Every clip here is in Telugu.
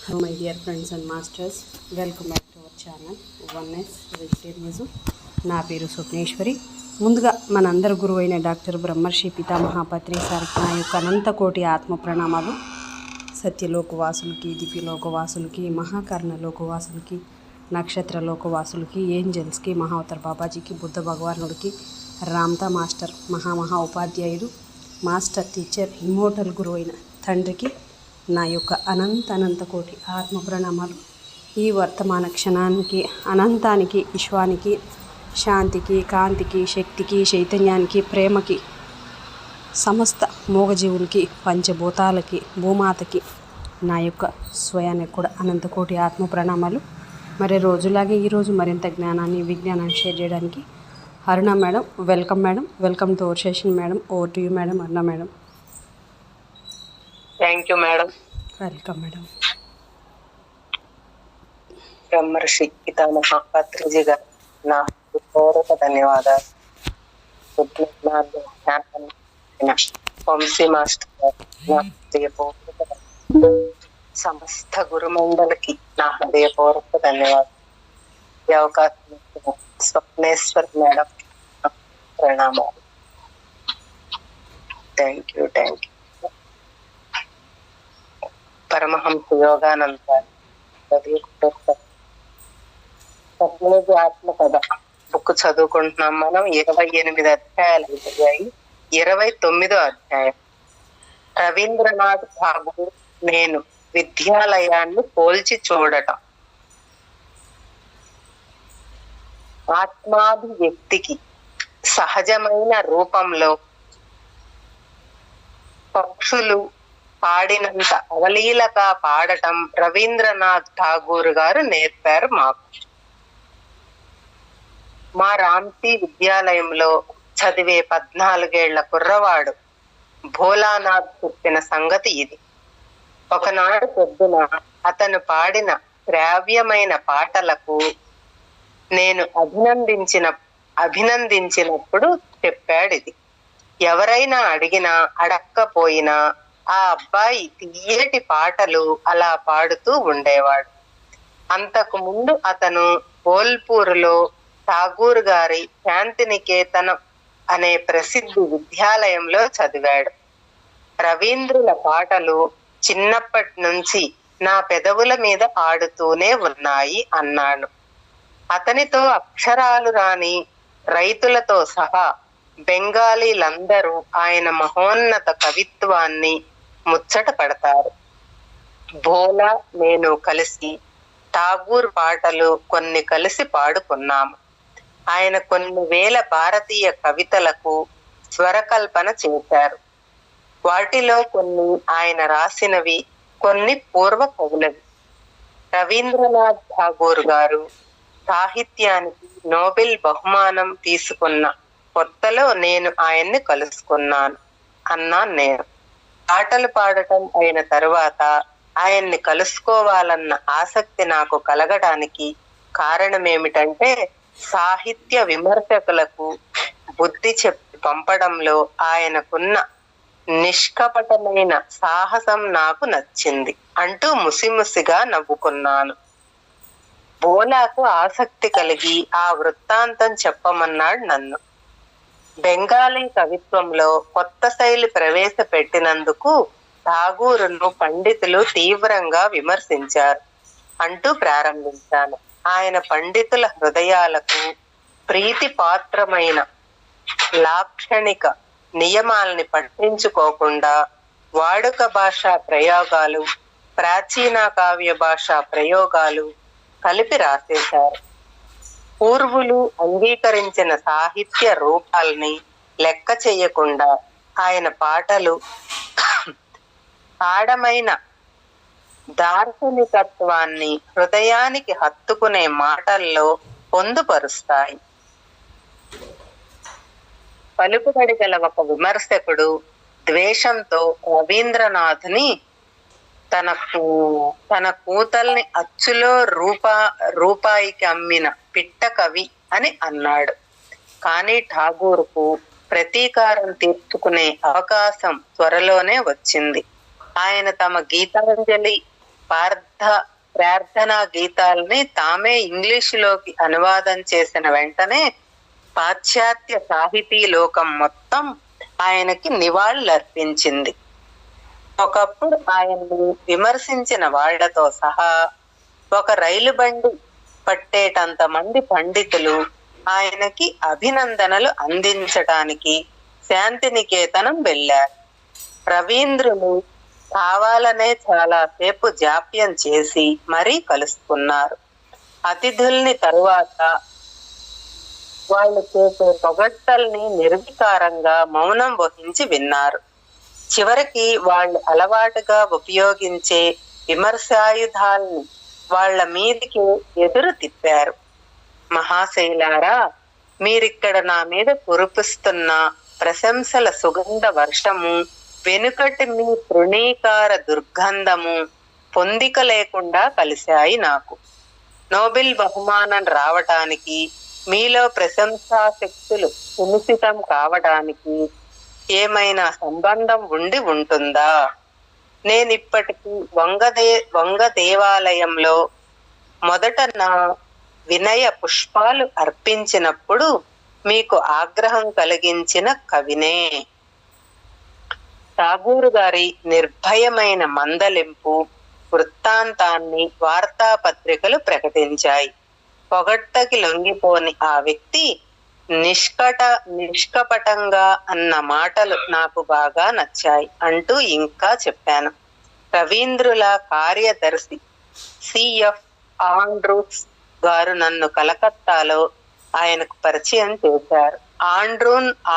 Hello my dear friends and masters, welcome back to our channel oneness vegetarianism. నా పేరు స్వప్నేశ్వరి. ముందుగా మనందరి గురువు అయిన డాక్టర్ బ్రహ్మర్షి పితామహాపత్రి సార్కి నా యొక్క అనంతకోటి ఆత్మ ప్రణామాలు. సత్యలోకవాసులకి, దివ్యలోకవాసులకి, మహాకర్ణ లోకవాసులకి, నక్షత్ర లోకవాసులకి, ఏంజల్స్కి, మహావతార్ బాబాజీకి, బుద్ధ భగవానుడికి, రామ్తా మాస్టర్ మహా ఉపాధ్యాయుడు, మాస్టర్ టీచర్, ఇమ్మోటల్ గురువు అయిన తండ్రికి నా యొక్క అనంత కోటి ఆత్మ ప్రణామాలు. ఈ వర్తమాన క్షణానికి, అనంతానికి, విశ్వానికి, శాంతికి, కాంతికి, శక్తికి, చైతన్యానికి, ప్రేమకి, సమస్త మూగజీవులకి, పంచభూతాలకి, భూమాతకి నా యొక్క స్వయానికి కూడా అనంతకోటి ఆత్మ ప్రణామాలు. మరి రోజులాగే ఈరోజు మరింత జ్ఞానాన్ని, విజ్ఞానాన్ని షేర్ చేయడానికి Aruna madam, welcome to our session madam. Over to you madam. Aruna madam. Thank you madam. Welcome madam. Brahmarshi Pitamaha Patriji గారు నా పూర్వక ధన్యవాదాలు. వంశీ మాస్టర్ గారు నా హృదయపూర్వక సమస్త గురుమండలికి నా హృదయపూర్వక ధన్యవాదాలు. ఈ అవకాశం ఇచ్చిన స్వప్నేశ్వర్ మేడం ప్రణామాలు. Thank you. పరమహంస యోగానంద ఆత్మ కథ బుక్ చదువుకుంటున్నాం మనం. 28 అధ్యాయాలు అయిపోయాయి. 29వ అధ్యాయం. రవీంద్రనాథ్ ఠాగూర్ నేను విద్యాలయాన్ని పోల్చి చూడటం. ఆత్మాభివ్యక్తికి సహజమైన రూపంలో పక్షులు పాడినంత అవలీలగా పాడటం రవీంద్రనాథ్ ఠాగూర్ గారు నేర్పారు మాకు. మా రామ్సీ విద్యాలయంలో చదివే 14 ఏళ్ల కుర్రవాడు భోలానాథ్ చెప్పిన సంగతి ఇది. ఒకనాడు పొద్దున అతను పాడిన శ్రావ్యమైన పాటలకు నేను అభినందించినప్పుడు చెప్పాడిది. ఎవరైనా అడిగినా అడక్కపోయినా ఆ అబ్బాయి తీయటి పాటలు అలా పాడుతూ ఉండేవాడు. అంతకు ముందు అతను బోల్పూర్లో ఠాగూర్ గారి శాంతినికేతనం అనే ప్రసిద్ధి విద్యాలయంలో చదివాడు. రవీంద్రుల పాటలు చిన్నప్పటి నుంచి నా పెదవుల మీద ఆడుతూనే ఉన్నాయి అన్నాడు. అతనితో అక్షరాలు రాని రైతులతో సహా బెంగాలీలందరూ ఆయన మహోన్నత కవిత్వాన్ని ముచ్చట పడతారు. భోలా నేను కలిసి ఠాగూర్ పాటలు కొన్ని కలిసి పాడుకున్నాము. ఆయన కొన్ని వేల భారతీయ కవితలకు స్వరకల్పన చేశారు. వాటిలో కొన్ని ఆయన రాసినవి, కొన్ని పూర్వ కవులవి. రవీంద్రనాథ్ ఠాగూర్ గారు సాహిత్యానికి నోబెల్ బహుమానం తీసుకున్న కొత్తలో నేను ఆయన్ని కలుసుకున్నాను అన్నాను నేను. పాటలు పాడటం అయిన తరువాత ఆయన్ని కలుసుకోవాలన్న ఆసక్తి నాకు కలగడానికి కారణమేమిటంటే, సాహిత్య విమర్శకులకు బుద్ధి చెప్పి పంపడంలో ఆయనకున్న నిష్కపటమైన సాహసం నాకు నచ్చింది అంటూ ముసిముసిగా నవ్వుకున్నాను. బోలాకు ఆసక్తి కలిగి ఆ వృత్తాంతం చెప్పమన్నాడు నన్ను. బెంగాలీ కవిత్వంలో కొత్త శైలి ప్రవేశపెట్టినందుకు ఠాగూరును పండితులు తీవ్రంగా విమర్శించారు అంటూ ప్రారంభించాను. ఆయన పండితుల హృదయాలకు ప్రీతి పాత్రమైన లాక్షణిక నియమాల్ని పట్టించుకోకుండా వాడుక భాషా ప్రయోగాలు, ప్రాచీన కావ్య భాషా ప్రయోగాలు కలిపి రాసేశారు. పూర్వులు అంగీకరించిన సాహిత్య రూపాల్ని లెక్క చేయకుండా ఆయన పాటలు ఆడమైన దార్శనికత్వాన్ని హృదయానికి హత్తుకునే మాటల్లో పొందుపరుస్తాయి. పలుకుబడి గల ఒక విమర్శకుడు ద్వేషంతో రవీంద్రనాథ్ని తన కూతల్ని అచ్చులో రూపాయికి అమ్మిన పిట్ట కవి అని అన్నాడు. కానీ ఠాగూర్కు ప్రతీకారం తీర్చుకునే అవకాశం త్వరలోనే వచ్చింది. ఆయన తమ గీతాంజలి ప్రార్థనా గీతాల్ని తామే ఇంగ్లీషులోకి అనువాదం చేసిన వెంటనే పాశ్చాత్య సాహితీ లోకం మొత్తం ఆయనకి నివాళులర్పించింది. ఒకప్పుడు ఆయన్ని విమర్శించిన వాళ్లతో సహా ఒక రైలు బండి పట్టేటంత మంది పండితులు ఆయనకి అభినందనలు అందించటానికి శాంతినికేతనం వెళ్ళారు. రవీంద్రులు కావాలనే చాలాసేపు జాప్యం చేసి మరీ కలుసుకున్నారు. అతిథుల్ని తరువాత వాళ్ళు చేసే పొగడ్తల్ని నిర్వికారంగా మౌనం వహించి విన్నారు. చివరికి వాళ్ళు అలవాటుగా ఉపయోగించే విమర్శాయుధాల్ని వాళ్ల మీదికి ఎదురు తిప్పారు. మహాశైలారా, మీరిక్కడ నా మీద కురిపిస్తున్న ప్రశంసల సుగంధ వర్షము వెనుకటి మీ తృణీకార దుర్గంధము పొందిక లేకుండా కలిశాయి. నాకు నోబెల్ బహుమానం రావటానికి, మీలో ప్రశంసా శక్తులు సునిశ్చితం కావడానికి ఏమైనా సంబంధం ఉండి ఉంటుందా? నేనిప్పటికీ వంగ దేవాలయంలో మొదట నా వినయ పుష్పాలు అర్పించినప్పుడు మీకు ఆగ్రహం కలిగించిన కవినే. ఠాగూర్ గారి నిర్భయమైన మందలింపు వృత్తాంతాన్ని వార్తాపత్రికలు ప్రకటించాయి. పొగడ్తకి లొంగిపోని ఆ వ్యక్తి నిష్కపటంగా అన్న మాటలు నాకు బాగా నచ్చాయి అంటూ ఇంకా చెప్పాను. రవీంద్రుల కార్యదర్శి సిఎఫ్ ఆండ్రూస్ గారు నన్ను కలకత్తాలో ఆయనకు పరిచయం చేశారు.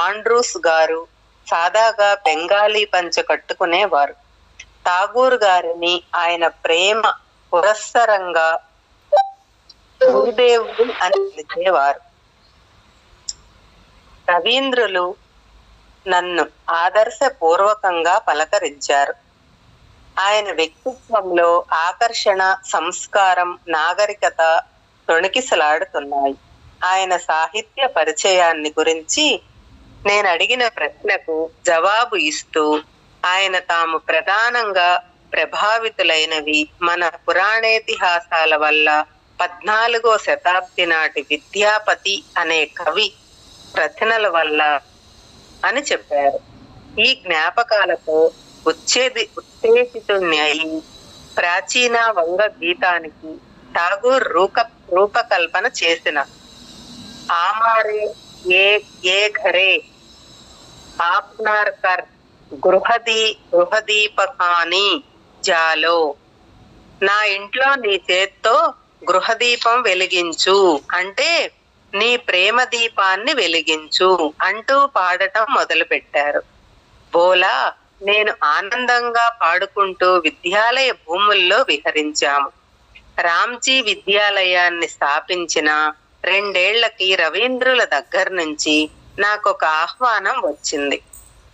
ఆండ్రూస్ గారు సాదాగా బెంగాలీ పంచ కట్టుకునేవారు. ఠాగూర్ గారిని ఆయన ప్రేమ పురస్సరంగా గురుదేవుడు అని పిలిచేవారు. రవీంద్రులు నన్ను ఆదర్శపూర్వకంగా పలకరించారు. ఆయన వ్యక్తిత్వంలో ఆకర్షణ, సంస్కారం, నాగరికత తొణికిసలాడుతున్నాయి. ఆయన సాహిత్య పరిచయాన్ని గురించి నేను అడిగిన ప్రశ్నకు జవాబు ఇస్తూ ఆయన తాము ప్రధానంగా ప్రభావితులైనవి మన పురాణేతిహాసాల వల్ల 14వ శతాబ్ది నాటి విద్యాపతి అనే కవి రచనల వల్ల అని చెప్పారు. ఈ జ్ఞాపకాలతో ఉత్తేజితుణ్ణి అయి ప్రాచీన వంగ గీతానికి ఠాగూర్ రూపకల్పన చేసిన ఆమారే ఏ ఘరే ఆప్నార్ కర్ గృహదీపకాని జాలో, నా ఇంట్లో నీ చేత్తో గృహదీపం వెలిగించు అంటే నీ ప్రేమ దీపాన్ని వెలిగించు అంటూ పాడటం మొదలు పెట్టారు. బోలా నేను ఆనందంగా పాడుకుంటూ విద్యాలయ భూముల్లో విహరించాము. రామ్జీ విద్యాలయాన్ని స్థాపించిన 2 ఏళ్లకి రవీంద్రుల దగ్గర నుంచి నాకొక ఆహ్వానం వచ్చింది.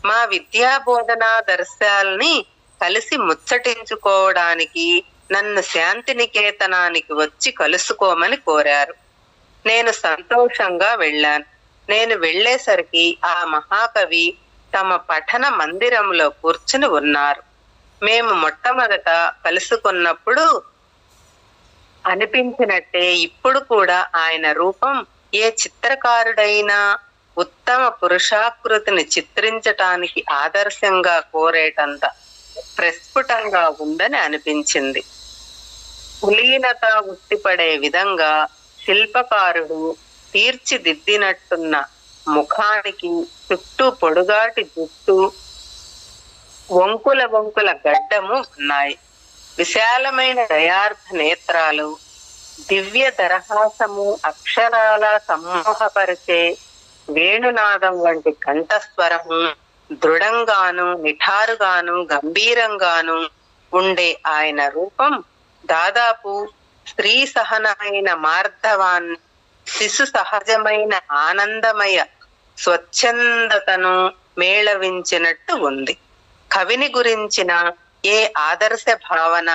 మా విద్యా బోధనా దర్శాల్ని కలిసి ముచ్చటించుకోవడానికి నన్ను శాంతినికేతనానికి వచ్చి కలుసుకోమని కోరారు. నేను సంతోషంగా వెళ్ళాను. నేను వెళ్లేసరికి ఆ మహాకవి తమ పఠన మందిరంలో కూర్చుని ఉన్నారు. మేము మొట్టమొదట కలుసుకున్నప్పుడు అనిపించినట్టే ఇప్పుడు కూడా ఆయన రూపం ఏ చిత్రకారుడైనా ఉత్తమ పురుషాకృతిని చిత్రించటానికి ఆదర్శంగా కోరేటంత ప్రస్ఫుటంగా ఉందని అనిపించింది. కులీనత ఉట్టిపడే విధంగా శిల్పకారుడు తీర్చిదిద్దినట్టున్న ముఖానికి చుట్టూ పొడుగాటి జుట్టు, వంకుల గడ్డము ఉన్నాయి. విశాలమైన దయార్థ నేత్రాలు, దివ్య దరహాసము, అక్షరాల సమ్మోహపరిచే వేణునాదం వంటి కంఠస్వరము, దృఢంగాను నిఠారుగాను గంభీరంగాను ఉండే ఆయన రూపం దాదాపు స్త్రీ సహనమైన మార్ధవాన్ని, శిశు సహజమైన ఆనందమయ స్వచ్ఛందతను మేళవించినట్టు ఉంది. కవిని గురించిన ఏ ఆదర్శ భావన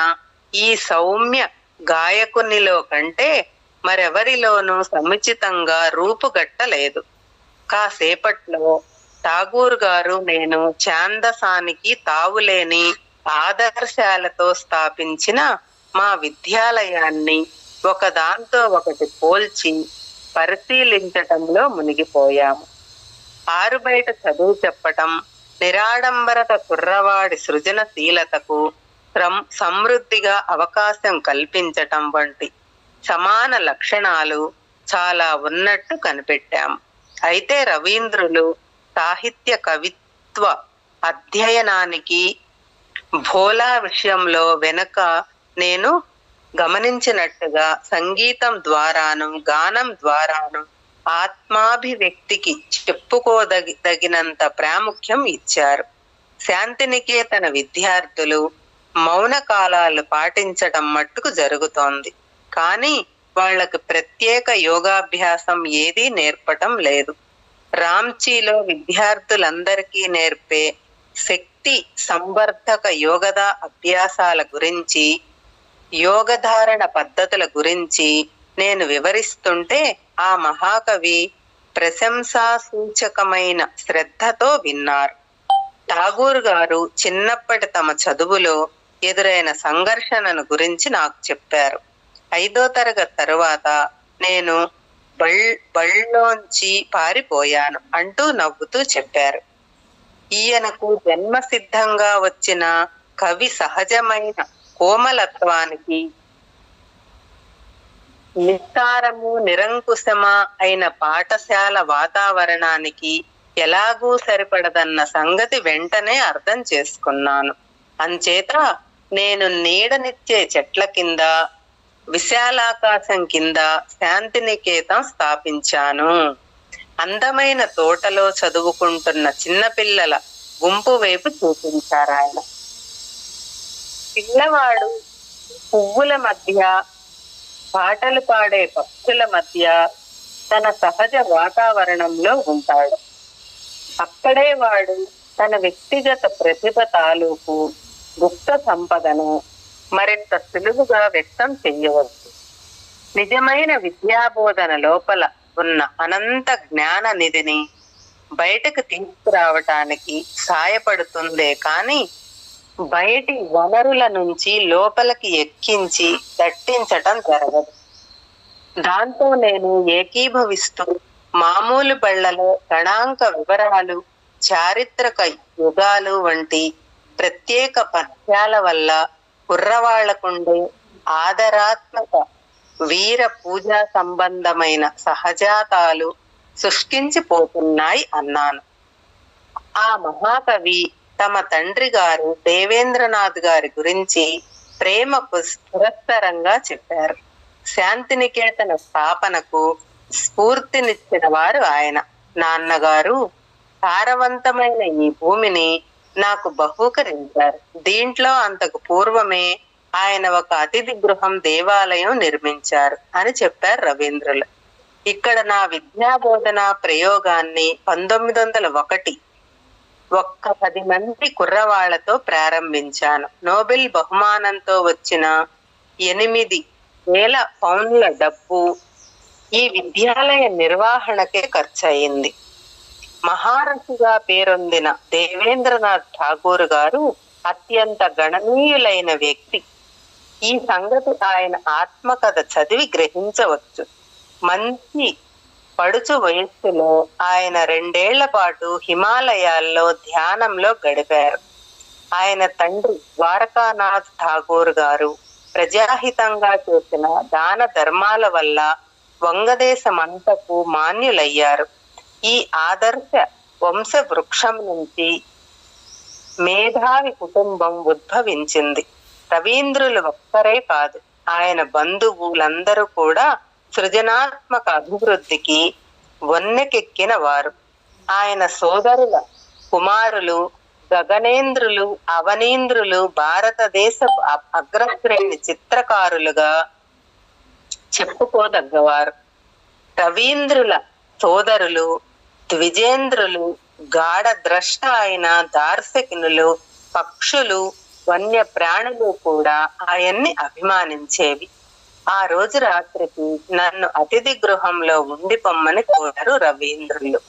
ఈ సౌమ్య గాయకునిలో కంటే మరెవరిలోనూ సముచితంగా రూపుగట్టలేదు. కాసేపట్లో ఠాగూర్ గారు నేను ఛాందసానికి తావులేని ఆదర్శాలతో స్థాపించిన మా విద్యాలయాన్ని ఒకదాంతో ఒకటి పోల్చి పరిశీలించటంలో మునిగిపోయాము. ఆరుబయట చదువు చెప్పటం, నిరాడంబరత కుర్రవాడి సృజనశీలతకు సమృద్ధిగా అవకాశం కల్పించటం వంటి సమాన లక్షణాలు చాలా ఉన్నట్టు కనిపెట్టాము. అయితే రవీంద్రులు సాహిత్య కవిత్వ అధ్యయనానికి భోలా విషయంలో వెనుక నేను గమనించినట్టుగా సంగీతం ద్వారాను గానం ద్వారాను ఆత్మాభివ్యక్తికి చెప్పుకోదగినంత ప్రాముఖ్యం ఇచ్చారు. శాంతినికేతన విద్యార్థులు మౌన కాలాలు పాటించటం మట్టుకు జరుగుతోంది, కానీ వాళ్లకు ప్రత్యేక యోగాభ్యాసం ఏదీ నేర్పటం లేదు. రాంచీలో విద్యార్థులందరికీ నేర్పే శక్తి సంవర్ధక యోగదా అభ్యాసాల గురించి, యోగధారణ పద్ధతుల గురించి నేను వివరిస్తుంటే ఆ మహాకవి ప్రశంసా సూచకమైన శ్రద్ధతో విన్నారు. ఠాగూర్ గారు చిన్నప్పటి తమ చదువులో ఎదురైన సంఘర్షణను గురించి నాకు చెప్పారు. 5వ తరగతి తరువాత నేను బళ్ళోంచి పారిపోయాను అంటూ నవ్వుతూ చెప్పారు. ఈయనకు జన్మసిద్ధంగా వచ్చిన కవి సహజమైన కోమలత్వానికి, నిస్సారము నిరంకుశమా అయిన పాఠశాల వాతావరణానికి ఎలాగూ సరిపడదన్న సంగతి వెంటనే అర్థం చేసుకున్నాను. అంచేత నేను నీడనిచ్చే చెట్ల కింద, విశాలాకాశం కింద శాంతినికేతం స్థాపించాను. అందమైన తోటలో చదువుకుంటున్న చిన్నపిల్లల గుంపు వైపు చూపించారు ఆయన. పిల్లవాడు పువ్వుల మధ్య, పాటలు పాడే పక్షుల మధ్య తన సహజ వాతావరణంలో ఉంటాడు. అక్కడే వాడు తన వ్యక్తిగత ప్రతిభ తాలూకు గుప్త సంపదను మరింత సులువుగా వ్యక్తం చెయ్యవచ్చు. నిజమైన విద్యాబోధన లోపల ఉన్న అనంత జ్ఞాన నిధిని బయటకు తీసుకురావటానికి సాయపడుతుందే కాని బయటి వనరుల నుంచి లోపలికి ఎక్కించి దట్టించటం జరగదు. దాంతో నేను ఏకీభవిస్తూ మామూలు బళ్లలో గణాంక వివరాలు, చారిత్రక యుగాలు వంటి ప్రత్యేక పద్యాల వల్ల కుర్రవాళ్లకుండే ఆదరాత్మక వీర పూజా సంబంధమైన సహజాతాలు శుష్కించిపోతున్నాయి అన్నాను. ఆ మహాకవి తమ తండ్రి గారు దేవేంద్రనాథ్ గారి గురించి ప్రేమకు పురస్సరంగా చెప్పారు. శాంతినికేతన స్థాపనకు స్ఫూర్తినిచ్చిన వారు ఆయన. నాన్నగారు సారవంతమైన ఈ భూమిని నాకు బహూకరించారు. దీంట్లో అంతకు పూర్వమే ఆయన ఒక అతిథి గృహం, దేవాలయం నిర్మించారు అని చెప్పారు రవీంద్రులు. ఇక్కడ నా విద్యాబోధన ప్రయోగాన్ని 1901 ఒక్క 10 మంది కుర్రవాళ్లతో ప్రారంభించాను. నోబెల్ బహుమానంతో వచ్చిన 8,000 పౌండ్ల డబ్బు ఈ విద్యాలయ నిర్వహణకే ఖర్చయింది. మహారథిగా పేరొందిన దేవేంద్రనాథ్ ఠాగూర్ గారు అత్యంత గణనీయులైన వ్యక్తి. ఈ సంగతి ఆయన ఆత్మకథ చదివి గ్రహించవచ్చు. మంచి పడుచు వయస్సులో ఆయన 2 ఏళ్ల పాటు హిమాలయాల్లో ధ్యానంలో గడిపారు. ఆయన తండ్రి ద్వారకానాథ్ ఠాగూర్ గారు ప్రజాహితంగా చేసిన దాన ధర్మాల వల్ల వంగదేశమంతకు మాన్యులయ్యారు. ఈ ఆదర్శ వంశ వృక్షం నుంచి మేధావి కుటుంబం ఉద్భవించింది. రవీంద్రులు ఒక్కరే కాదు, ఆయన బంధువులందరూ కూడా సృజనాత్మక అభివృద్ధికి వన్నెకెక్కిన వారు. ఆయన సోదరుల కుమారులు గగనేంద్రులు, అవనీంద్రులు భారతదేశ అగ్రశ్రేణి చిత్రకారులుగా చెప్పుకోదగ్గవారు. రవీంద్రుల సోదరులు ద్విజేంద్రులు గాఢ ద్రష్ట అయిన దార్శనికులు, పక్షులు, వన్య ప్రాణులు కూడా ఆయన్ని అభిమానించేవి. ఆ రోజు రాత్రికి నన్ను అతిథి గృహంలో ఉండి పొమ్మని కోరారు రవీంద్రులు.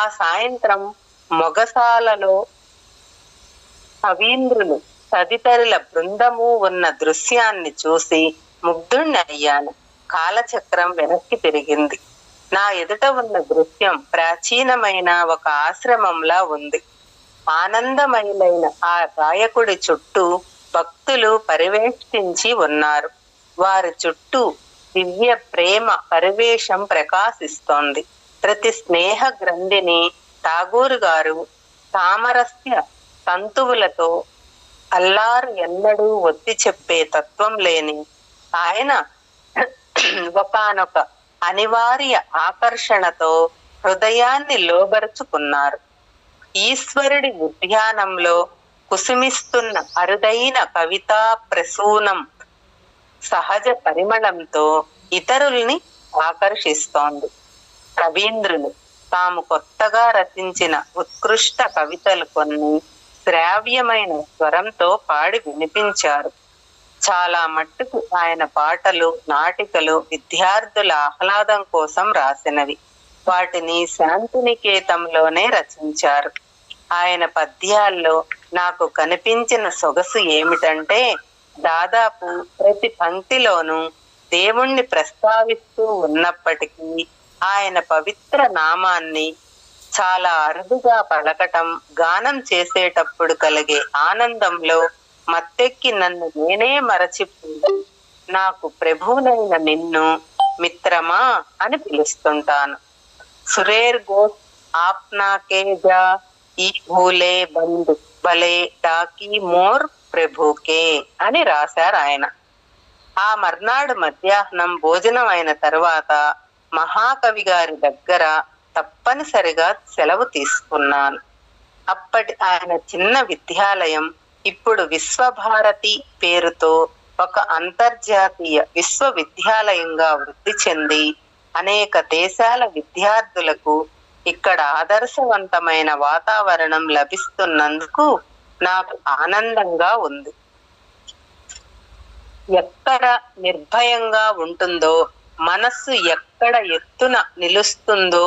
ఆ సాయంత్రం మొగసాలలో రవీంద్రులు తదితరుల బృందము ఉన్న దృశ్యాన్ని చూసి ముగ్ధుణ్ణి అయ్యాను. కాలచక్రం వెనక్కి తిరిగింది. నా ఎదుట ఉన్న దృశ్యం ప్రాచీనమైన ఒక ఆశ్రమంలా ఉంది. ఆనందమయులైన ఆ గాయకుడి చుట్టూ భక్తులు పరివేష్టించి ఉన్నారు. వారి చుట్టూ దివ్య ప్రేమ పరివేషం ప్రకాశిస్తోంది. ప్రతి స్నేహ గ్రంథిని ఠాగూర్ గారు సామరస్య తంతువులతో అల్లారు ఎన్నడూ ఒత్తి చెప్పే తత్వం లేని ఆయన ఒకానొక అనివార్య ఆకర్షణతో హృదయాన్ని లోబరుచుకున్నారు. ఈశ్వరుడి ఉద్యానంలో కుసుమిస్తున్న అరుదైన కవితా ప్రసూనం సహజ పరిమళంతో ఇతరుల్ని ఆకర్షిస్తోంది. కవీంద్రులు తాము కొత్తగా రచించిన ఉత్కృష్ట కవితలు కొన్ని శ్రావ్యమైన స్వరంతో పాడి వినిపించారు. చాలా మట్టుకు ఆయన పాటలు, నాటికలు విద్యార్థుల ఆహ్లాదం కోసం రాసినవి. వాటిని శాంతినికేతంలోనే రచించారు. ఆయన పద్యాల్లో నాకు కనిపించిన సొగసు ఏమిటంటే, దాదాపు ప్రతి పంక్తిలోనూ దేవుణ్ణి ప్రస్తావిస్తూ ఉన్నప్పటికీ ఆయన పవిత్ర నామాన్ని చాలా అరుదుగా పలకటం, గానం చేసేటప్పుడు కలిగే ఆనందంలో మత్తెక్కి నన్ను నేనే మరచిపోయి నాకు ప్రభువునైన నిన్ను మిత్రమా అని పిలుస్తుంటాను. సురేర్ గోస్ ఆప్నాకే జా ఈ భూలే బంధు భలే డాకీ మోర్ ప్రభుకే అని రాశారు ఆయన. ఆ మర్నాడు మధ్యాహ్నం భోజనం అయిన తరువాత మహాకవి గారి దగ్గర తప్పనిసరిగా సెలవు తీసుకున్నాను. అప్పటి ఆయన చిన్న విద్యాలయం ఇప్పుడు విశ్వభారతి పేరుతో ఒక అంతర్జాతీయ విశ్వవిద్యాలయంగా వృద్ధి చెంది అనేక దేశాల విద్యార్థులకు ఇక్కడ ఆదర్శవంతమైన వాతావరణం లభిస్తున్నందుకు నాకు ఆనందంగా ఉంది. ఎక్కడ నిర్భయంగా ఉంటుందో, మనస్సు ఎక్కడ ఎత్తున నిలుస్తుందో,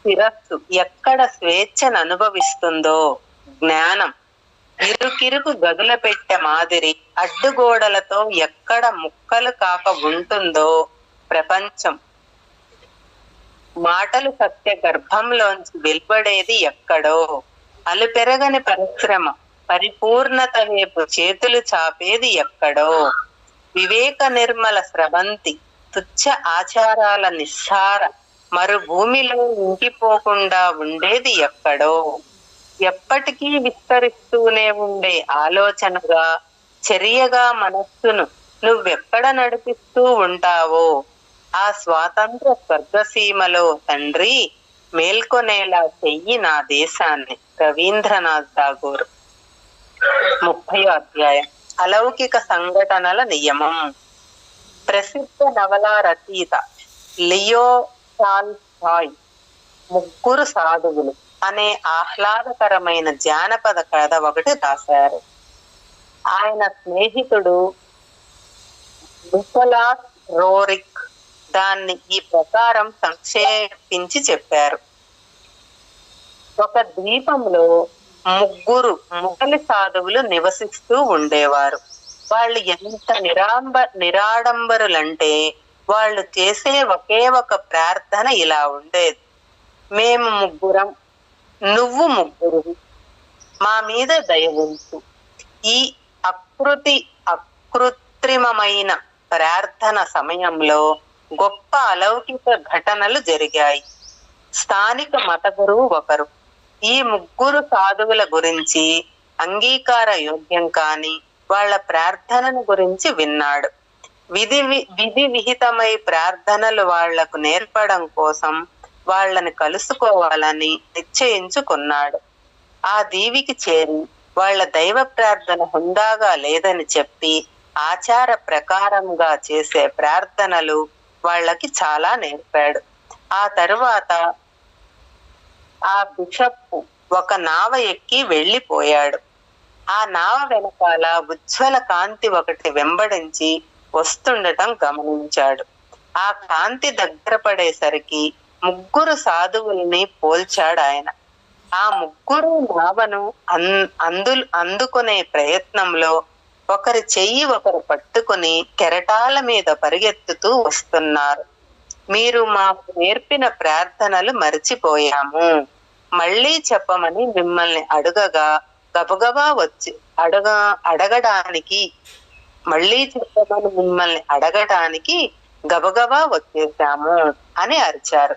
శిరస్సు ఎక్కడ స్వేచ్ఛను అనుభవిస్తుందో, జ్ఞానం ఇరుకిరుకు గదుల పెట్టె మాదిరి అడ్డుగోడలతో ఎక్కడ ముక్కలు కాక ఉంటుందో, ప్రపంచం మాటలు సత్య గర్భంలోంచి వెలువడేది ఎక్కడో, అలుపెరగని పరిశ్రమ పరిపూర్ణత వైపు చేతులు చాపేది ఎక్కడో, వివేక నిర్మల స్రవంతి తుచ్చ ఆచారాల నిస్సార మరుభూమిలో ఇంకిపోకుండా ఉండేది ఎక్కడో, ఎప్పటికీ విస్తరిస్తూనే ఉండే ఆలోచనగా చర్యగా మనస్సును నువ్వెక్కడ నడిపిస్తూ ఉంటావో ఆ స్వాతంత్ర స్వర్గసీమలో తండ్రి మేల్కొనేలా చెయ్యి నా దేశాన్ని. రవీంద్రనాథ్ ఠాగూర్. 30వ అధ్యాయం. అలౌకిక సంఘటనల నియమం. ప్రసిద్ధ నవలా రచయిత లియో టాల్స్టాయ్ ముగ్గురు సాధువులు అనే ఆహ్లాదకరమైన జానపద కథ ఒకటి రాశారు. ఆయన స్నేహితుడు నికోలాస్ రోరిక్ దాన్ని ఈ ప్రకారం సంక్షేపించి చెప్పారు. ఒక ద్వీపంలో ముగ్గురు ముసలి సాధువులు నివసిస్తూ ఉండేవారు. వాళ్ళు ఎంత నిరాడంబరులంటే వాళ్ళు చేసే ఒకే ఒక ప్రార్థన ఇలా ఉండేది: మేము ముగ్గురం, నువ్వు ముగ్గురు, మా మీద దయ ఉంచు. ఈ అకృత్రిమమైన ప్రార్థన సమయంలో గొప్ప అలౌకిక ఘటనలు జరిగాయి. స్థానిక మత గురువు ఒకరు ఈ ముగ్గురు సాధువుల గురించి అంగీకార యోగ్యం కాని వాళ్ళ ప్రార్థనను గురించి విన్నాడు. విధి విహితమై ప్రార్థనలు వాళ్లకు నేర్పడం కోసం వాళ్ళని కలుసుకోవాలని నిశ్చయించుకున్నాడు. ఆ దీవికి చేరి వాళ్ళ దైవ ప్రార్థన హుందాగా లేదని చెప్పి ఆచార ప్రకారంగా చేసే ప్రార్థనలు వాళ్ళకి చాలా నేర్పాడు. ఆ తరువాత ఆ బిషప్ ఒక నావ ఎక్కి వెళ్ళిపోయాడు. ఆ నావ వెనకాల ఉజ్వల కాంతి ఒకటి వెంబడించి వస్తుండటం గమనించాడు. ఆ కాంతి దగ్గర పడేసరికి ముగ్గురు సాధువుల్ని పోల్చాడు ఆయన. ఆ ముగ్గురు నావను అందుకునే ప్రయత్నంలో ఒకరి చెయ్యి ఒకరు పట్టుకుని కెరటాల మీద పరిగెత్తుతూ వస్తున్నారు. మీరు మాకు నేర్పిన ప్రార్థనలు మరిచిపోయాము, మళ్ళీ చెప్పమని మిమ్మల్ని అడగగా గబగబా వచ్చి అడగడానికి మళ్ళీ చెప్పమని మిమ్మల్ని అడగడానికి గబగబా వచ్చేసాము అని అరిచారు.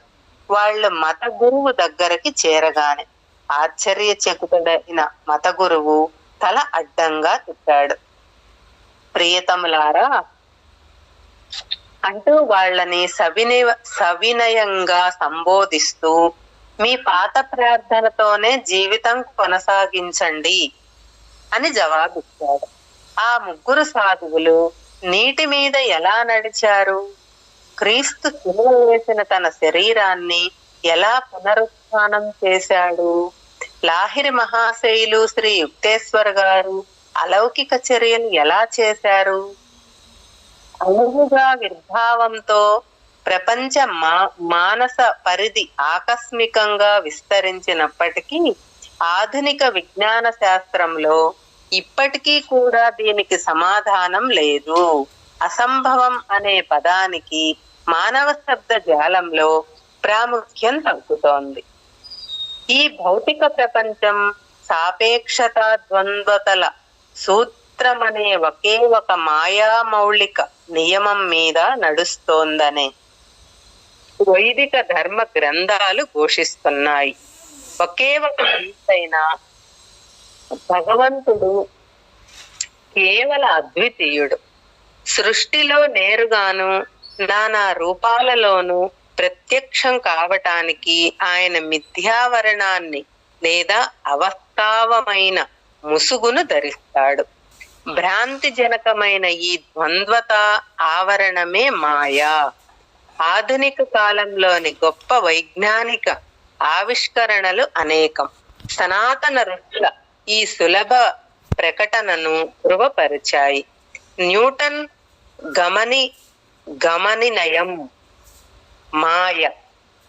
వాళ్ళు మత గురువు దగ్గరికి చేరగానే ఆశ్చర్యచకితుడైన మత గురువు తల అడ్డంగా తిప్పాడు. ప్రియతములారా అంటూ వాళ్ళని సవినయంగా సంబోధిస్తూ, మీ పాత ప్రార్థనతోనే జీవితం కొనసాగించండి అని జవాబిచ్చాడు. ఆ ముగ్గురు సాధువులు నీటి మీద ఎలా నడిచారు? క్రీస్తు సిలువ వేసిన తన శరీరాన్ని ఎలా పునరుత్థానం చేశాడు? లాహిరి మహాశయులు శ్రీ యుక్తేశ్వర్ గారు అలౌకిక చర్యలు ఎలా చేశారు? అణువుగా విర్భావంతో ప్రపంచ మానస పరిధి ఆకస్మికంగా విస్తరించినప్పటికీ ఆధునిక విజ్ఞాన శాస్త్రంలో ఇప్పటికీ కూడా దీనికి సమాధానం లేదు. అసంభవం అనే పదానికి మానవ శబ్ద జాలంలో ప్రాముఖ్యం తగ్గుతోంది. ఈ భౌతిక ప్రపంచం సాపేక్షత ద్వంద్వతల సూత్రమనే ఒకే ఒక మాయామౌళిక నియమం మీద నడుస్తోందనే వైదిక ధర్మ గ్రంథాలు ఘోషిస్తున్నాయి. ఒకే ఒక అయిన భగవంతుడు కేవల అద్వితీయుడు. సృష్టిలో నేరుగాను నానా రూపాలలోనూ ప్రత్యక్షం కావటానికి ఆయన మిథ్యావరణాన్ని లేదా అవస్థావమైన ముసుగును ధరిస్తాడు. భ్రాంతిజనకమైన ఈ ద్వంద్వత ఆవరణమే మాయా. ఆధునిక కాలంలోని గొప్ప వైజ్ఞానిక ఆవిష్కరణలు అనేకం సనాతన ఋషుల ఈ సులభ ప్రకటనను ధృవపరిచాయి. న్యూటన్ గమనినయం మాయ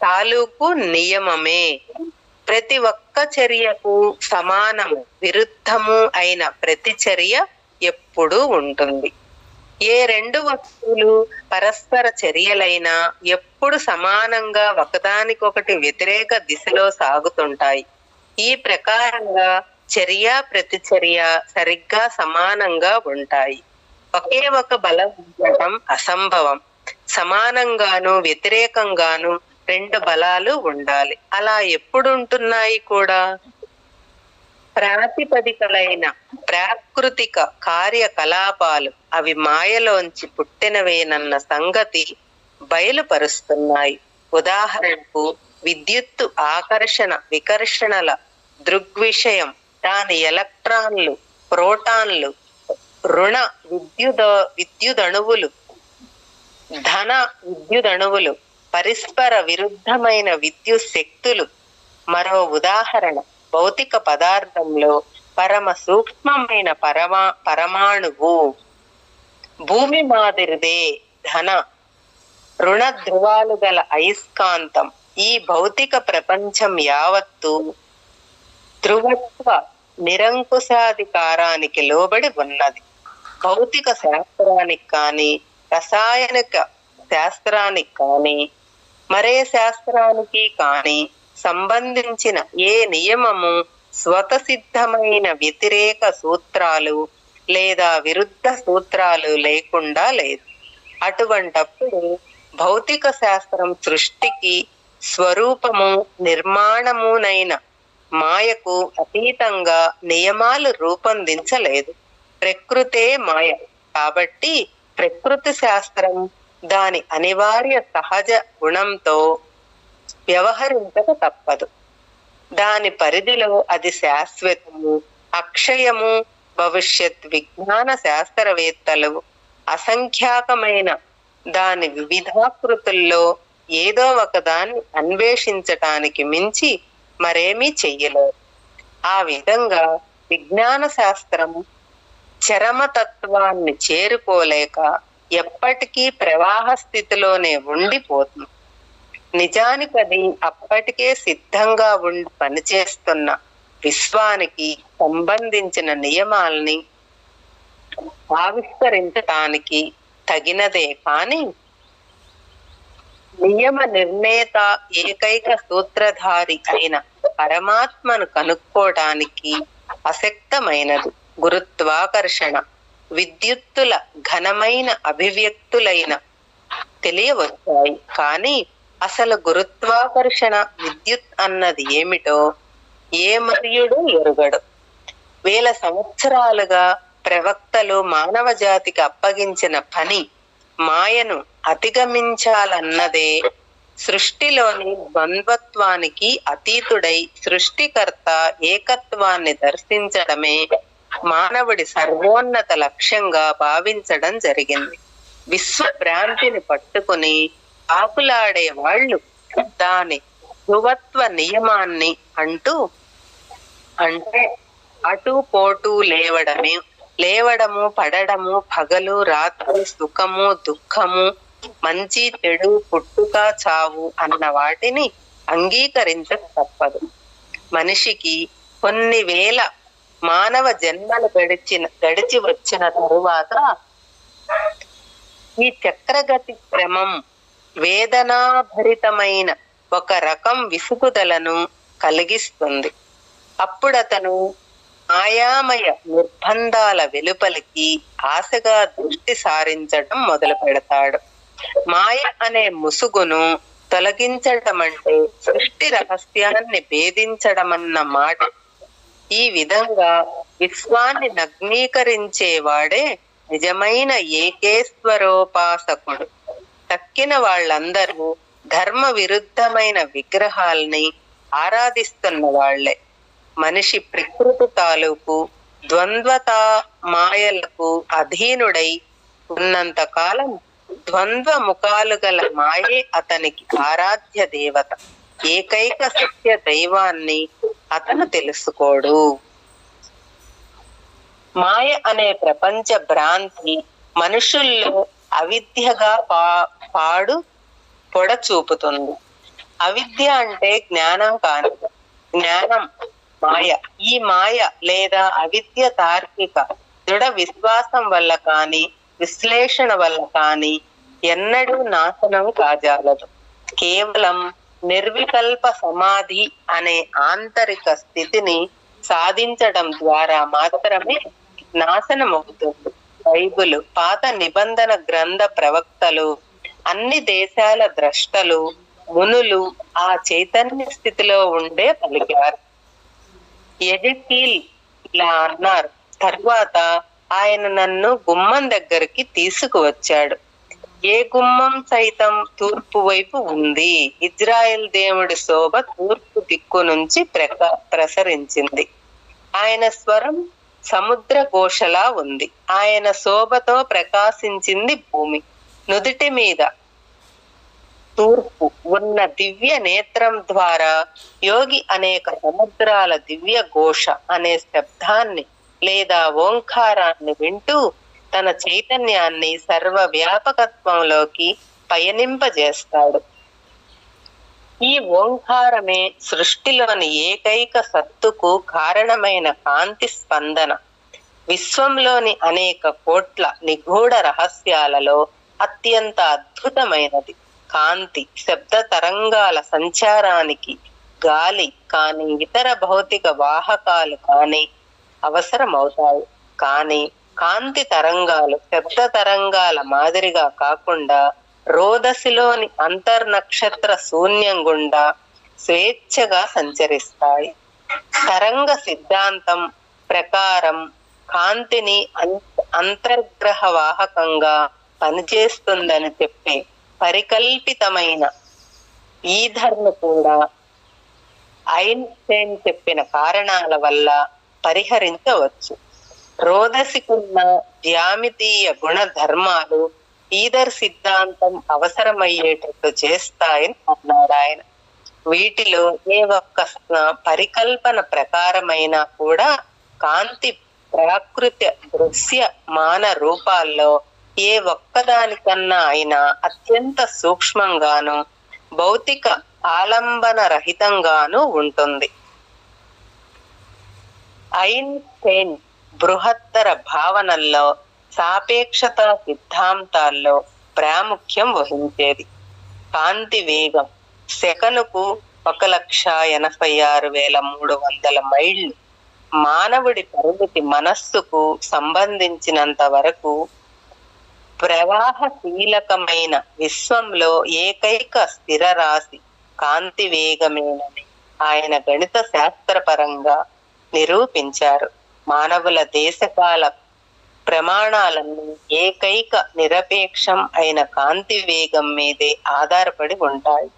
తాలూకు నియమమే ప్రతి ఒక్క చర్యకు సమానము విరుద్ధము అయిన ప్రతిచర్య ఎప్పుడూ ఉంటుంది. ఏ రెండు వస్తువులు పరస్పర చర్యలైనా ఎప్పుడు సమానంగా ఒకదానికొకటి వ్యతిరేక దిశలో సాగుతుంటాయి. ఈ ప్రకారంగా చర్య ప్రతిచర్య సరిగ్గా సమానంగా ఉంటాయి. ఒకే ఒక బలం ఉండటం అసంభవం. సమానంగాను వ్యతిరేకంగాను రెండు బలాలు ఉండాలి. అలా ఎప్పుడు ఉంటున్నాయి కూడా? ప్రాతిపదికలైన ప్రాకృతిక కార్యకలాపాలు అవి మాయలోంచి పుట్టినవేనన్న సంగతి బయలుపరుస్తున్నాయి. ఉదాహరణకు విద్యుత్తు ఆకర్షణ వికర్షణల దృగ్విషయం దాని ఎలక్ట్రాన్లు, ప్రోటాన్లు, రుణ విద్యుదణువులు, ధన విద్యుదణువులు, పరస్పర విరుద్ధమైన విద్యుత్ శక్తులు. మరో ఉదాహరణ భౌతిక పదార్థంలో పరమ సూక్ష్మమైన పరమాణువు. భూమి మాదిరిదే ధన రుణ ధ్రువాలు గల అయస్కాంతం. ఈ భౌతిక ప్రపంచం యావత్తు ధ్రువత్వ నిరంకుశాధికారానికి లోబడి ఉన్నది. భౌతిక శాస్త్రానికి కానీ రసాయనిక శాస్త్రానికి కానీ మరే శాస్త్రానికి కానీ సంబంధించిన ఏ నియమము స్వతసిద్ధమైన వ్యతిరేక సూత్రాలు లేదా విరుద్ధ సూత్రాలు లేకుండా లేదు. అటువంటప్పుడు భౌతిక శాస్త్రం సృష్టికి స్వరూపము నిర్మాణమునైన మాయకు అతీతంగా నియమాలు రూపొందించలేదు. ప్రకృతే మాయ. కాబట్టి ప్రకృతి శాస్త్రం దాని అనివార్య సహజ గుణంతో వ్యవహరించక తప్పదు. దాని పరిధిలో అది శాశ్వతము, అక్షయము. భవిష్యత్ విజ్ఞాన శాస్త్రవేత్తలు అసంఖ్యాకమైన దాని వివిధాకృతుల్లో ఏదో ఒకదాన్ని అన్వేషించటానికి మించి మరేమీ చెయ్యలేరు. ఆ విధంగా విజ్ఞాన శాస్త్రం చరమతత్వాన్ని చేరుకోలేక ఎప్పటికీ ప్రవాహ స్థితిలోనే ఉండిపోతుంది. నిజానికి అది అప్పటికే సిద్ధంగా ఉండి పనిచేస్తున్న విశ్వానికి సంబంధించిన నియమాల్ని ఆవిష్కరించటానికి తగినదే కాని నియమ నిర్ణేత ఏకైక సూత్రధారి అయిన పరమాత్మను కనుక్కోవడానికి అశక్తమైనది. గురుత్వాకర్షణ విద్యుత్తుల ఘనమైన అభివ్యక్తులైన తెలియవచ్చాయి, కానీ అసలు గురుత్వాకర్షణ విద్యుత్ అన్నది ఏమిటో ఏ మరియుడు ఎరుగడు. వేల సంవత్సరాలుగా ప్రవక్తలు మానవ జాతికి అప్పగించిన పని మాయను అధిగమించాలన్నదే. సృష్టిలోని ద్వంద్వత్వానికి అతీతుడై సృష్టికర్త ఏకత్వాన్ని దర్శించడమే మానవుడి సర్వోన్నత లక్ష్యంగా భావించడం జరిగింది. విశ్వభ్రాంతిని పట్టుకుని ఆకులాడే వాళ్ళు దాని ధ్రువత్వ నియమాన్ని అంటే అటు పోటు లేవడము పడడము, పగలు రాత్రి, సుఖము దుఃఖము, మంచి చెడు, పుట్టుక చావు అన్న వాటిని అంగీకరించక తప్పదు. మనిషికి కొన్ని వేల మానవ జన్మలు గడిచి వచ్చిన తరువాత ఈ చక్రగతి క్రమం వేదనాభరితమైన ఒక రకం విసుగుదలను కలిగిస్తుంది. అప్పుడతను మాయామయ నిర్బంధాల వెలుపలికి ఆశగా దృష్టి సారించడం మొదలు పెడతాడు. మాయ అనే ముసుగును తొలగించడం అంటే సృష్టి రహస్యాన్ని భేదించడమన్న మాట. ఈ విధంగా విశ్వాన్ని నగ్నీకరించేవాడే నిజమైన ఏకేశ్వరోపాసకుడు. తక్కిన వాళ్ళందరూ ధర్మ విరుద్ధమైన విగ్రహాల్ని ఆరాధిస్తున్న వాళ్లే. మనిషి ప్రకృతి తాలూకు ద్వంద్వతా మాయలకు అధీనుడై ఉన్నంత కాలం ద్వంద్వ ముఖాలు గల మాయే అతనికి ఆరాధ్య దేవత. ఏకైక సత్య దైవాన్ని అతను తెలుసుకోడు. మాయ అనే ప్రపంచ భ్రాంతి మనుషుల్లో అవిద్యగా పొడ చూపుతుంది. అవిద్య అంటే జ్ఞానం కాని జ్ఞానం మాయ. ఈ మాయ లేదా అవిద్య తార్కిక దృఢ విశ్వాసం వల్ల కాని విశ్లేషణ వల్ల కాని ఎన్నడూ నాశనం కాజాలదు. కేవలం నిర్వికల్ప సమాధి అనే ఆంతరిక స్థితిని సాధించడం ద్వారా మాత్రమే నాశనమవుతుంది. బైబిలు, పాత నిబంధన గ్రంథ ప్రవక్తలు, అన్ని దేశాల ద్రష్టలు, మునులు ఆ చైతన్య స్థితిలో ఉండే పలికారు. ఎజెకీల్ ఇలా అన్నారు, తర్వాత ఆయన నన్ను గుమ్మం దగ్గరికి తీసుకువచ్చాడు. ఏ గుమ్మం సైతం తూర్పు వైపు ఉంది. ఇజ్రాయెల్ దేవుడి శోభ తూర్పు దిక్కు నుంచి ప్రసరించింది. ఆయన స్వరం సముద్ర ఘోషలా ఉంది. ఆయన శోభతో ప్రకాశించింది భూమి. నుదిటి మీద తూర్పు ఉన్న దివ్య నేత్రం ద్వారా యోగి అనేక సముద్రాల దివ్య ఘోష అనే శబ్దాన్ని లేదా ఓంకారాన్ని వింటూ తన చైతన్యాన్ని సర్వ వ్యాపకత్వంలోకి పయనింపజేస్తాడు. ఈ ఓంకారమే సృష్టిలోని ఏకైక సత్తుకు కారణమైన కాంతి స్పందన. విశ్వంలోని అనేక కోట్ల నిగూఢ రహస్యాలలో అత్యంత అద్భుతమైనది. కాంతి శబ్ద తరంగాల సంచారానికి గాలి కాని ఇతర భౌతిక వాహకాలు కాని అవసరమవుతాయి. కానీ కాంతి తరంగాలు శబ్ద తరంగాల మాదిరిగా కాకుండా రోదసిలోని అంతర్నక్షత్ర శూన్యం గుండా స్వేచ్ఛగా సంచరిస్తాయి. తరంగ సిద్ధాంతం ప్రకారం కాంతిని అంతర్గ్రహ వాహకంగా పనిచేస్తుందని చెప్పే పరికల్పితమైన ఈ ధర్మ కూడా ఐన్స్టైన్ చెప్పిన కారణాల వల్ల పరిహరించవచ్చు. రోదసికున్న జ్యామితీయ గుణధర్మాలు ఈధర్ సిద్ధాంతం అవసరమయ్యేటట్టు చేస్తాయని అన్నాడు ఆయన. వీటిలో ఏ ఒక్క పరికల్పన ప్రకారమైనా కూడా కాంతి ప్రాకృత దృశ్య మాన రూపాల్లో ఏ ఒక్కదానికన్నా అయినా అత్యంత సూక్ష్మంగాను భౌతిక ఆలంబన రహితంగానూ ఉంటుంది. ఐన్స్టైన్ బృహత్తర భావనల్లో సాపేక్షత సిద్ధాంతాల్లో ప్రాముఖ్యం వహించేది. కాంతి వేగం సెకనుకు 1,86,300 మైళ్ళు. మానవుడి పరిమితి మనస్సుకు సంబంధించినంత వరకు ప్రవాహశీలకమైన విశ్వంలో ఏకైక స్థిర రాశి కాంతి వేగమేనని ఆయన గణిత శాస్త్రపరంగా నిరూపించారు. మానవుల దేశకాల ప్రమాణాలన్నీ ఏకైక నిరపేక్షం అయిన కాంతి వేగం మీదే ఆధారపడి ఉంటాయి.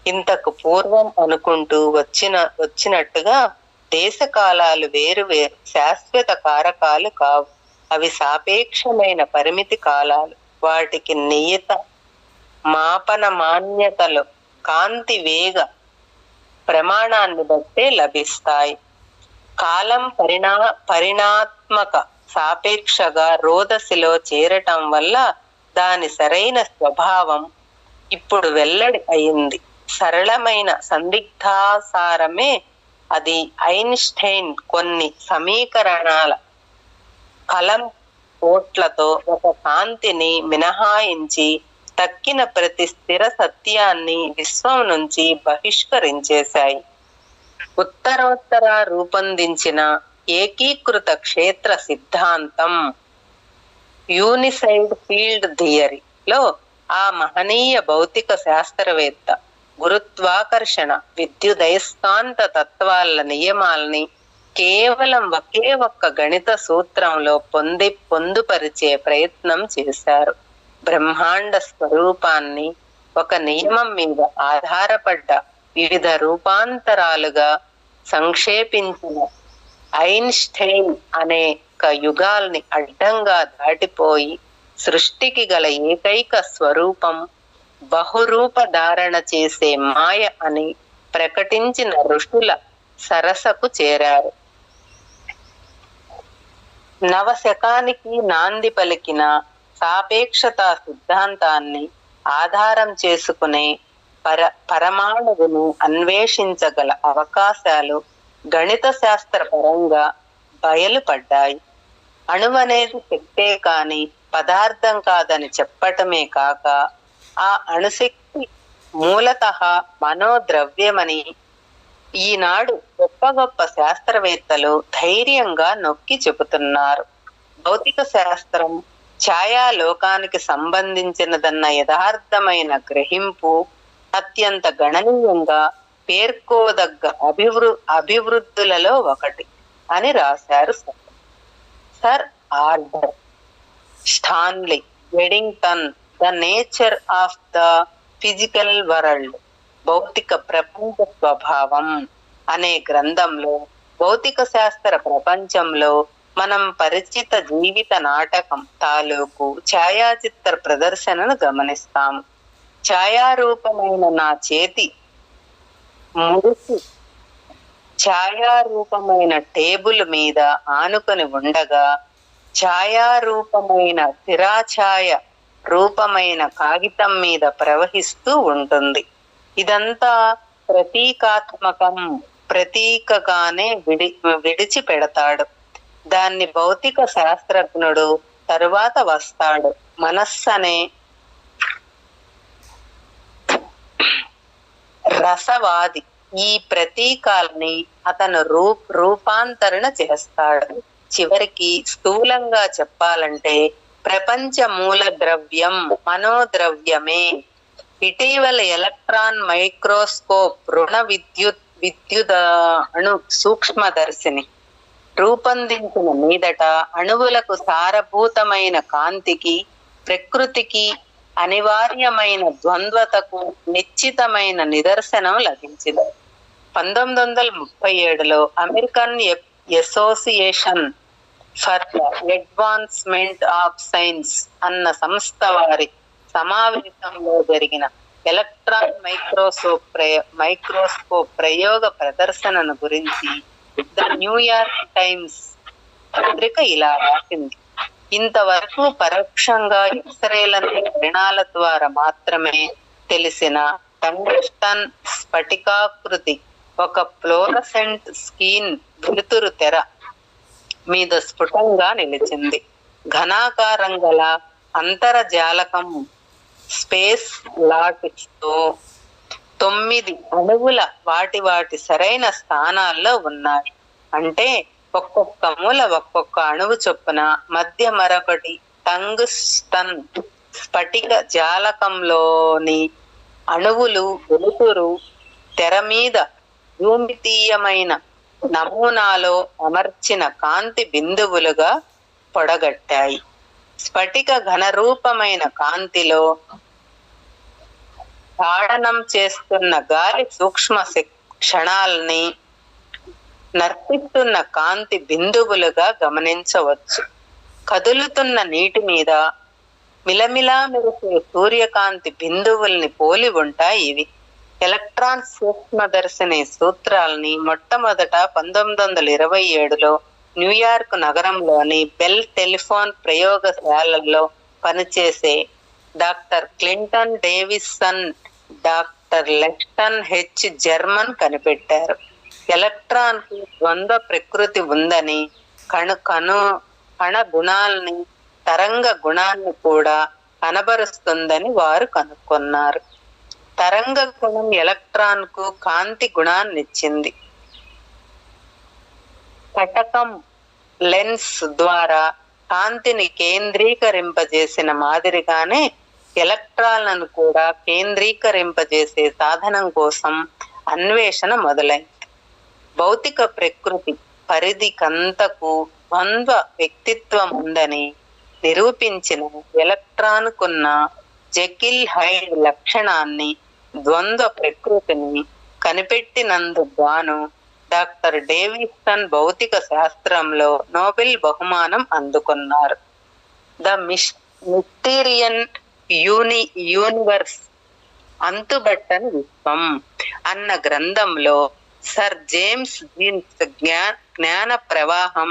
ఇంతకు పూర్వం అనుకుంటూ వచ్చినట్టుగా దేశకాలాలు వేరు వేరు శాశ్వత కారకాలు కావు. అవి సాపేక్షమైన పరిమితి కాలాలు. వాటికి నియత మాపన మాన్యతలు కాంతి వేగ ప్రమాణాన్ని బట్టే లభిస్తాయి. కాలం పరిణాత్మక సాపేక్షగా రోదసిలో చేరటం వల్ల దాని సరైన స్వభావం ఇప్పుడు వెల్లడి అయింది. సరళమైన సందిగ్ధాసారమే అది. ఐన్స్టైన్ కొన్ని సమీకరణాల కలం కోట్లతో ఒక కాంతిని మినహాయించి తక్కిన ప్రతి స్థిర సత్యాన్ని విశ్వం నుంచి బహిష్కరించేశాయి. ఉత్తరోత్తర రూపొందించిన ఏకీకృత క్షేత్ర సిద్ధాంతం యూనిసైడ్ ఫీల్డ్ థియరీలో ఆ మహనీయ భౌతిక శాస్త్రవేత్త గురుత్వాకర్షణ విద్యుదయస్కాంత తత్వాల నియమాల్ని కేవలం ఒకే ఒక్క గణిత సూత్రంలో పొందుపరిచే ప్రయత్నం చేశారు. బ్రహ్మాండ స్వరూపాన్ని ఒక నియమం మీద ఆధారపడ్డ వివిధ రూపాంతరాలుగా సంక్షేపించిన ఐన్స్టైన్ అనేక యుగాల్ని అడ్డంగా దాటిపోయి సృష్టికి గల ఏకైక స్వరూపం బహురూప ధారణ చేసే మాయ అని ప్రకటించిన ఋషుల సరసకు చేరారు. నవశకానికి నాంది పలికిన సాపేక్షతా సిద్ధాంతాన్ని ఆధారం చేసుకునే పరమాణువును అన్వేషించగల అవకాశాలు గణిత శాస్త్ర పరంగా బయలుపడ్డాయి. అణువనేది శక్తే కాని పదార్థం కాదని చెప్పటమే కాక ఆ అణుశక్తి మూలతః మనోద్రవ్యమని ఈనాడు గొప్ప గొప్ప శాస్త్రవేత్తలు ధైర్యంగా నొక్కి చెబుతున్నారు. భౌతిక శాస్త్రం ఛాయాలోకానికి సంబంధించినదన్న యథార్థమైన గ్రహింపు అత్యంత గణనీయంగా పేర్కోదగ్గ అభివృద్ధులలో ఒకటి అని రాశారు sir order Stanley Eddington. The nature of the physical world, భౌతిక ప్రపంచ స్వభావం అనే గ్రంథంలో భౌతిక శాస్త్ర ప్రపంచంలో మనం పరిచిత జీవిత నాటకం తాలూకు ఛాయాచిత్ర ప్రదర్శనను గమనిస్తాము. ఛాయారూపమైన నా చేతి ముడుసు ఛాయారూపమైన టేబుల్ మీద ఆనుకొని ఉండగా ఛాయారూపమైన స్థిరాఛాయ రూపమైన కాగితం మీద ప్రవహిస్తూ ఉంటుంది. ఇదంతా ప్రతీకాత్మకం. ప్రతీకగానే విడిచిపెడతాడు. దాన్ని భౌతిక శాస్త్రజ్ఞుడు తరువాత వస్తాడు. మనస్సనే రసవాది ఈ ప్రతీకాల్ని అతను రూపాంతరణ చేస్తాడు. చివరికి స్థూలంగా చెప్పాలంటే ప్రపంచ మూల ద్రవ్యం మనోద్రవ్యమే. ఇటీవల ఎలక్ట్రాన్ మైక్రోస్కోప్ రుణ విద్యుద్ అణు సూక్ష్మదర్శిని రూపొందించిన మీదట అణువులకు సారభూతమైన కాంతికి ప్రకృతికి అనివార్యమైన ద్వంద్వతకు నిశ్చితమైన నిదర్శనం లభించింది. 1937లో American Association for the Advancement of Science అన్న సంస్థ వారి సమావేశంలో జరిగిన ఎలక్ట్రాన్ మైక్రోస్కోప్ ప్రయోగ ప్రదర్శనను గురించి ద న్యూయార్క్ టైమ్స్ పత్రిక ఇలా రాసింది: ఇంతవరకు పరోక్షంగా ఎక్స్రేలను కిరణాల ద్వారా మాత్రమే తెలిసిన టంగ్స్టన్ స్ఫటికాకృతి ఒక ఫ్లోరసెంట్ స్క్రీన్ వెలుతురు తెర మీద స్ఫుటంగా నిలిచింది. ఘనాకారం గల అంతరజాలకం స్పేస్ లాటిస్తో 9 అణువుల వాటి సరైన స్థానాల్లో ఉన్నాయి. అంటే ఒక్కొక్క మూల ఒక్కొక్క అణువు చొప్పున మధ్య మరొకటి టంగ్స్టన్ స్ఫటిక జాలకంలోని అణువులు వెలుతురు తెర మీద భూమితీయమైన నమూనాలో అమర్చిన కాంతి బిందువులుగా పొడగట్టాయి. స్ఫటిక ఘనరూపమైన కాంతిలో తాడనం చేస్తున్న గాలి సూక్ష్మ క్షణాల్ని నర్పిస్తున్న కాంతి బిందువులుగా గమనించవచ్చు. కదులుతున్న నీటి మీద మిలమిలా మెరిసే సూర్యకాంతి బిందువుల్ని పోలి ఉంటాయి ఇవి. ఎలక్ట్రాన్ సూక్ష్మదర్శిని సూత్రాల్ని మొట్టమొదట 1927లో న్యూయార్క్ నగరంలోని బెల్ టెలిఫోన్ ప్రయోగశాలలో పనిచేసే doctor Clinton Davisson, doctor Lester H Germer కనిపెట్టారు. ఎలక్ట్రాన్ కు ద్వంద్వ ప్రకృతి ఉందని, కణ గుణాల్ని తరంగ గుణాన్ని కూడా కనబరుస్తుందని వారు కనుక్కున్నారు. తరంగ గుణం ఎలక్ట్రాన్ కు కాంతి గుణాన్నిచ్చింది. కటకం లెన్స్ ద్వారా కాంతిని కేంద్రీకరింపజేసిన మాదిరిగానే ఎలక్ట్రాన్లను కూడా కేంద్రీకరింపజేసే సాధనం కోసం అన్వేషణ మొదలైంది. భౌతిక ప్రకృతి పరిధికంతకు ద్వంద్వ వ్యక్తిత్వం ఉందని నిరూపించిన ఎలక్ట్రాన్ కున్న జెకిల్ హైడ్ లక్షణాన్ని, ద్వంద్వ ప్రకృతిని కనిపెట్టినందుకు గాను డాక్టర్ డేవిసన్ భౌతిక శాస్త్రంలో నోబెల్ బహుమానం అందుకున్నారు. ద మిస్టీరియన్ యూనివర్స్ అంతుబట్టని విశ్వం అన్న గ్రంథంలో సర్ జేమ్స్ జీన్స్ జ్ఞాన ప్రవాహం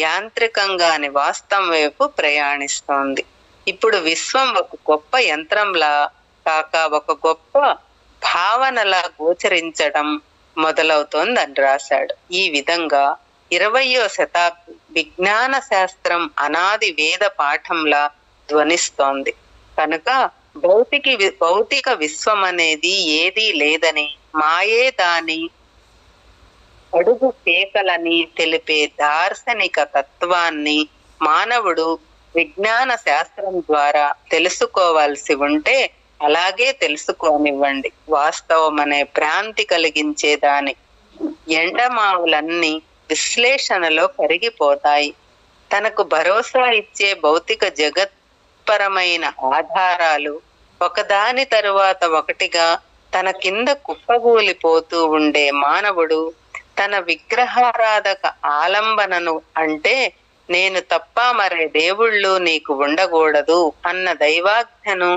యాంత్రికంగాని వాస్తవం వైపు ప్రయాణిస్తోంది. ఇప్పుడు విశ్వం ఒక గొప్ప యంత్రంలా కాక ఒక గొప్ప భావనలా గోచరించడం మొదలవుతోందని రాశాడు. ఈ విధంగా 20వ శతాబ్ది విజ్ఞాన శాస్త్రం అనాది వేద పాఠంలా ధ్వనిస్తోంది. కనుక భౌతిక విశ్వం అనేది ఏదీ లేదని, మాయే దాని అడుగు కేకలని తెలిపే దార్శనిక తత్వాన్ని మానవుడు విజ్ఞాన శాస్త్రం ద్వారా తెలుసుకోవాల్సి ఉంటే అలాగే తెలుసుకోనివ్వండి. వాస్తవం అనే భ్రాంతి కలిగించేదాని ఎండమావులన్నీ విశ్లేషణలో కరిగిపోతాయి. తనకు భరోసా ఇచ్చే భౌతిక జగత్పరమైన ఆధారాలు ఒకదాని తరువాత ఒకటిగా తన కింద కుప్పగూలిపోతూ ఉండే మానవుడు తన విగ్రహారాధక ఆలంబనను, అంటే నేను తప్ప మరే దేవుళ్ళు నీకు ఉండకూడదు అన్న దైవాజ్ఞను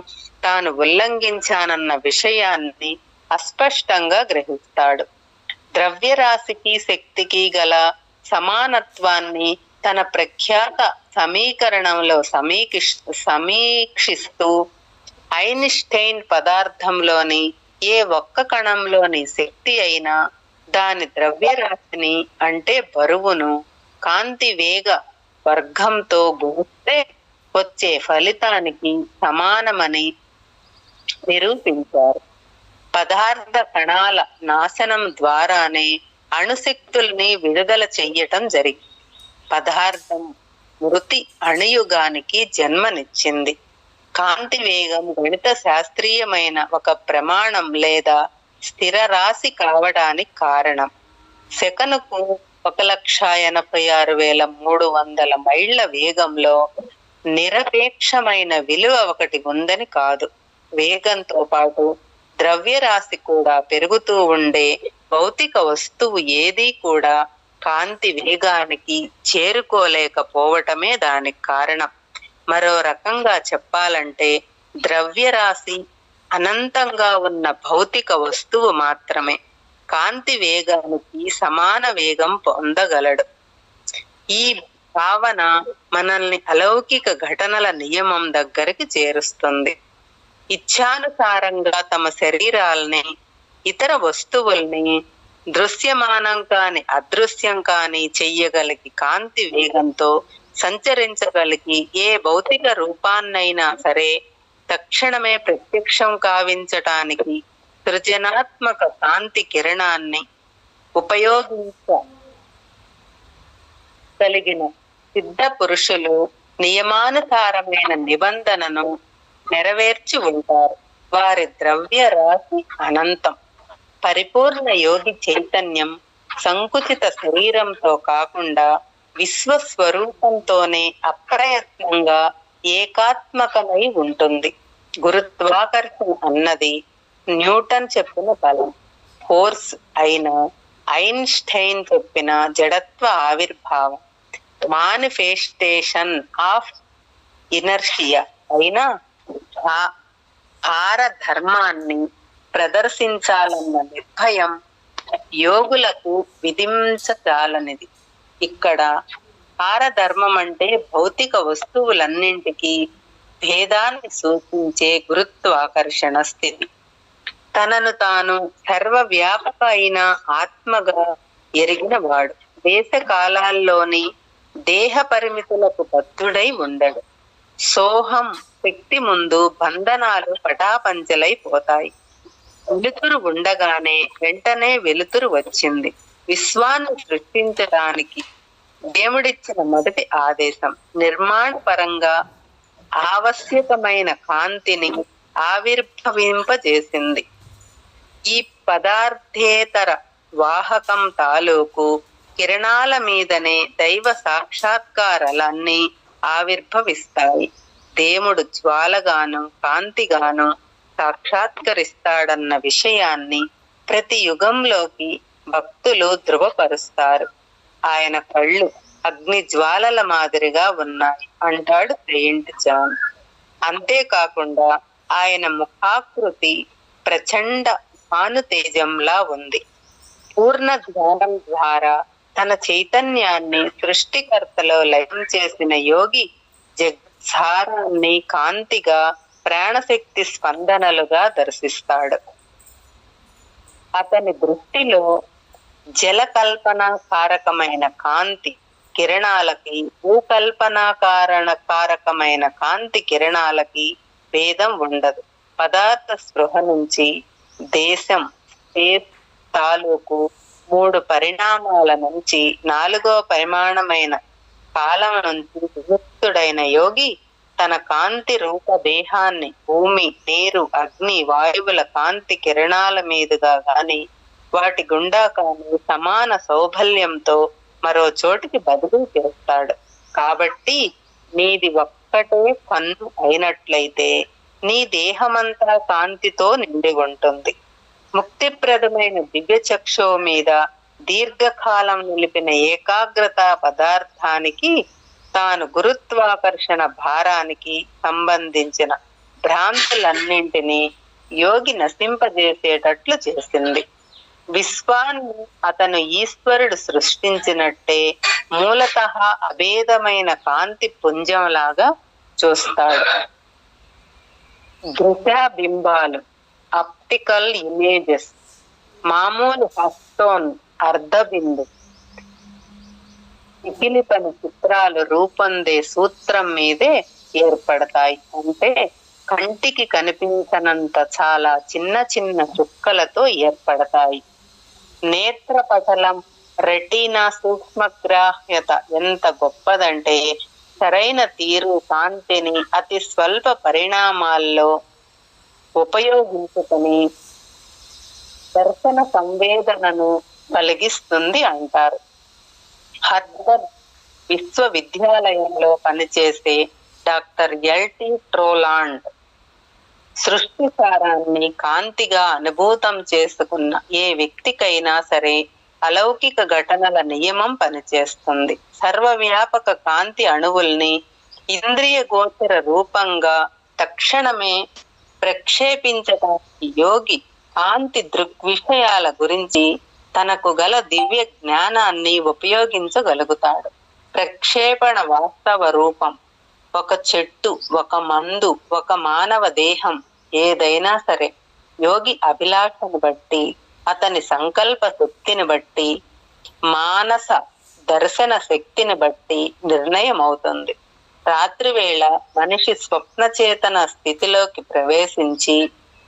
తాను ఉల్లంఘించానన్న విషయాన్ని అస్పష్టంగా గ్రహిస్తాడు. ద్రవ్యరాశికి శక్తికి గల సమానత్వాన్ని తన ప్రఖ్యాత సమీకరణంలో సమీక్షిస్తూ ఐన్స్టైన్ పదార్థంలోని ఏ ఒక్క కణంలోని శక్తి అయినా దాని ద్రవ్యరాశిని, అంటే బరువును కాంతి వేగ వర్గంతో గుణిస్తే వచ్చే ఫలితానికి సమానమని నిరూపించారు. పదార్థ కణాల నాశనం ద్వారానే అణుశక్తుల్ని విడుదల చెయ్యటం జరిగింది. పదార్థం మృతి అణుయుగానికి జన్మనిచ్చింది. కాంతి వేగం గణిత శాస్త్రీయమైన ఒక ప్రమాణం లేదా స్థిర రాశి కావడానికి కారణం. సెకనుకు 1,86,300 మైళ్ళ వేగంలో నిరపేక్షమైన విలువ ఒకటి ఉందని కాదు. వేగంతో పాటు ద్రవ్యరాశి కూడా పెరుగుతూ ఉండే భౌతిక వస్తువు ఏదీ కూడా కాంతి వేగానికి చేరుకోలేకపోవటమే దానికి కారణం. మరో రకంగా చెప్పాలంటే ద్రవ్యరాశి అనంతంగా ఉన్న భౌతిక వస్తువు మాత్రమే కాంతి వేగానికి సమాన వేగం పొందగలడు. ఈ భావన మనల్ని అలౌకిక ఘటనల నియమం దగ్గరికి చేరుస్తుంది. ఇచ్ఛానుసారంగా తమ శరీరాల్ని, ఇతర వస్తువుల్ని దృశ్యమానం కాని అదృశ్యం కాని చెయ్యగలిగి కాంతి వేగంతో సంచరించగలిగి ఏ భౌతిక రూపాన్నైనా సరే తక్షణమే ప్రత్యక్షం కావించటానికి సృజనాత్మక కాంతి కిరణాన్ని ఉపయోగించగలిగిన సిద్ధ పురుషులు నియమానుసారమైన నిబంధనను నెరవేర్చి ఉంటారు. వారి ద్రవ్య రాశి అనంతం. పరిపూర్ణ యోగి చైతన్యం సంకుచిత శరీరంతో కాకుండా విశ్వస్వరూపంతోనే అప్రయత్నంగా ఏకాత్మకమై ఉంటుంది. గురుత్వాకర్షణ అన్నది న్యూటన్ చెప్పిన బలం, ఫోర్స్ అయిన ఐన్స్టైన్ చెప్పిన జడత్వ ఆవిర్భావం, మానిఫెస్టేషన్ ఆఫ్ ఇనర్షియా అయినా భార ధర్మాన్ని ప్రదర్శించాలన్న నిర్భయం యోగులకు విధించజాలనిది. ఇక్కడ భారధర్మం అంటే భౌతిక వస్తువులన్నింటికీ భేదాన్ని సూచించే గురుత్వాకర్షణ స్థితి. తనను తాను సర్వవ్యాపక అయిన ఆత్మగా ఎరిగిన వాడు దేశ కాలాల్లోని దేహ పరిమితులకు బద్ధుడై ఉండడు. సోహం శక్తి ముందు బంధనాలు పటాపంచలైపోతాయి. వెలుతురు ఉండగానే వెంటనే వెలుతురు వచ్చింది. విశ్వాన్ని సృష్టించడానికి దేవుడిచ్చిన మొదటి ఆదేశం నిర్మాణ పరంగా ఆవశ్యకమైన కాంతిని ఆవిర్భవింపజేసింది. ఈ పదార్థేతర వాహకం తాలూకు కిరణాల మీదనే దైవ సాక్షాత్కారాలన్నీ ఆవిర్భవిస్తాయి. దేవుడు జ్వాలగాను కాంతిగాను సాక్షాత్కరిస్తాడన్న విషయాన్ని ప్రతి యుగంలోకి భక్తులు ధృవపరుస్తారు. ఆయన కళ్ళు అగ్ని జ్వాలల మాదిరిగా ఉన్నాయి అంటాడు సెయింట్ జాన్. అంతేకాకుండా ఆయన ముఖాకృతి ప్రచండ భానుతేజంలా ఉంది. పూర్ణ జ్ఞానం ద్వారా తన చైతన్యాన్ని సృష్టికర్తలో లయం చేసిన యోగి జగత్సారాన్ని కాంతిగా ప్రాణశక్తి స్పందనలుగా దర్శిస్తాడు. అతని దృష్టిలో జల కల్పనాకారకమైన కాంతి కిరణాలకి భూకల్పనాకారకమైన కాంతి కిరణాలకి భేదం ఉండదు. పదార్థ స్పృహ నుంచి దేశం, స్పేస్ తాలూకు 3 పరిణామాల నుంచి 4వ పరిమాణమైన కాలం నుంచి విముక్తుడైన యోగి తన కాంతి రూప దేహాన్ని భూమి, నీరు, అగ్ని, వాయువుల కాంతి కిరణాల మీదుగా గాని వాటి గుండా కానీ సమాన సౌబల్యంతో మరో చోటికి బదిలీ చేస్తాడు. కాబట్టి నీది ఒక్కటే కన్ను అయినట్లయితే నీ దేహమంతా కాంతితో నిండి ఉంటుంది. ముక్తిప్రదమైన దివ్య చక్షు మీద దీర్ఘకాలం నిలిపిన ఏకాగ్రత పదార్థానికి తాను గురుత్వాకర్షణ భారానికి సంబంధించిన భ్రాంతులన్నింటినీ యోగి నశింపజేసేటట్లు చేసింది. విశ్వాన్ని అతను ఈశ్వరుడు సృష్టించినట్టే మూలతః అభేదమైన కాంతి పుంజంలాగా చూస్తాడు. దృశ్యబింబాలు, ఆప్టికల్ ఇమేజెస్, మామూలు హస్టోన్, అర్ధబిందు, ఇకిలిపని చిత్రాలు రూపొందే సూత్రం మీదే ఏర్పడతాయి. అంటే కంటికి కనిపించనంత చాలా చిన్న చిన్న చుక్కలతో ఏర్పడతాయి. నేత్రపటలం, రెటీనా సూక్ష్మగ్రాహ్యత ఎంత గొప్పదంటే సరైన తీరు కాంతిని అతి స్వల్ప పరిణామాల్లో ఉపయోగించుకొని దర్శన సంవేదనను కలిగిస్తుంది అంటారు. హార్వర్డ్ విశ్వవిద్యాలయంలో పనిచేసే డాక్టర్ ఎల్టి ట్రోలాండ్ సృష్టి సారాన్ని కాంతిగా అనుభూతం చేసుకున్న ఏ వ్యక్తికైనా సరే అలౌకిక ఘటనల నియమం పనిచేస్తుంది. సర్వవ్యాపక కాంతి అణువుల్ని ఇంద్రియ గోచర రూపంగా తక్షణమే ప్రక్షేపించడానికి యోగి కాంతి దృగ్విషయాల గురించి తనకు గల దివ్య జ్ఞానాన్ని ఉపయోగించగలుగుతాడు. ప్రక్షేపణ వాస్తవ రూపం ఒక చెట్టు, ఒక మందు, ఒక మానవ దేహం, ఏదైనా సరే యోగి అభిలాషను బట్టి, అతని సంకల్ప శక్తిని బట్టి, మానస దర్శన శక్తిని బట్టి నిర్ణయం అవుతుంది. రాత్రివేళ మనిషి స్వప్న చేతన స్థితిలోకి ప్రవేశించి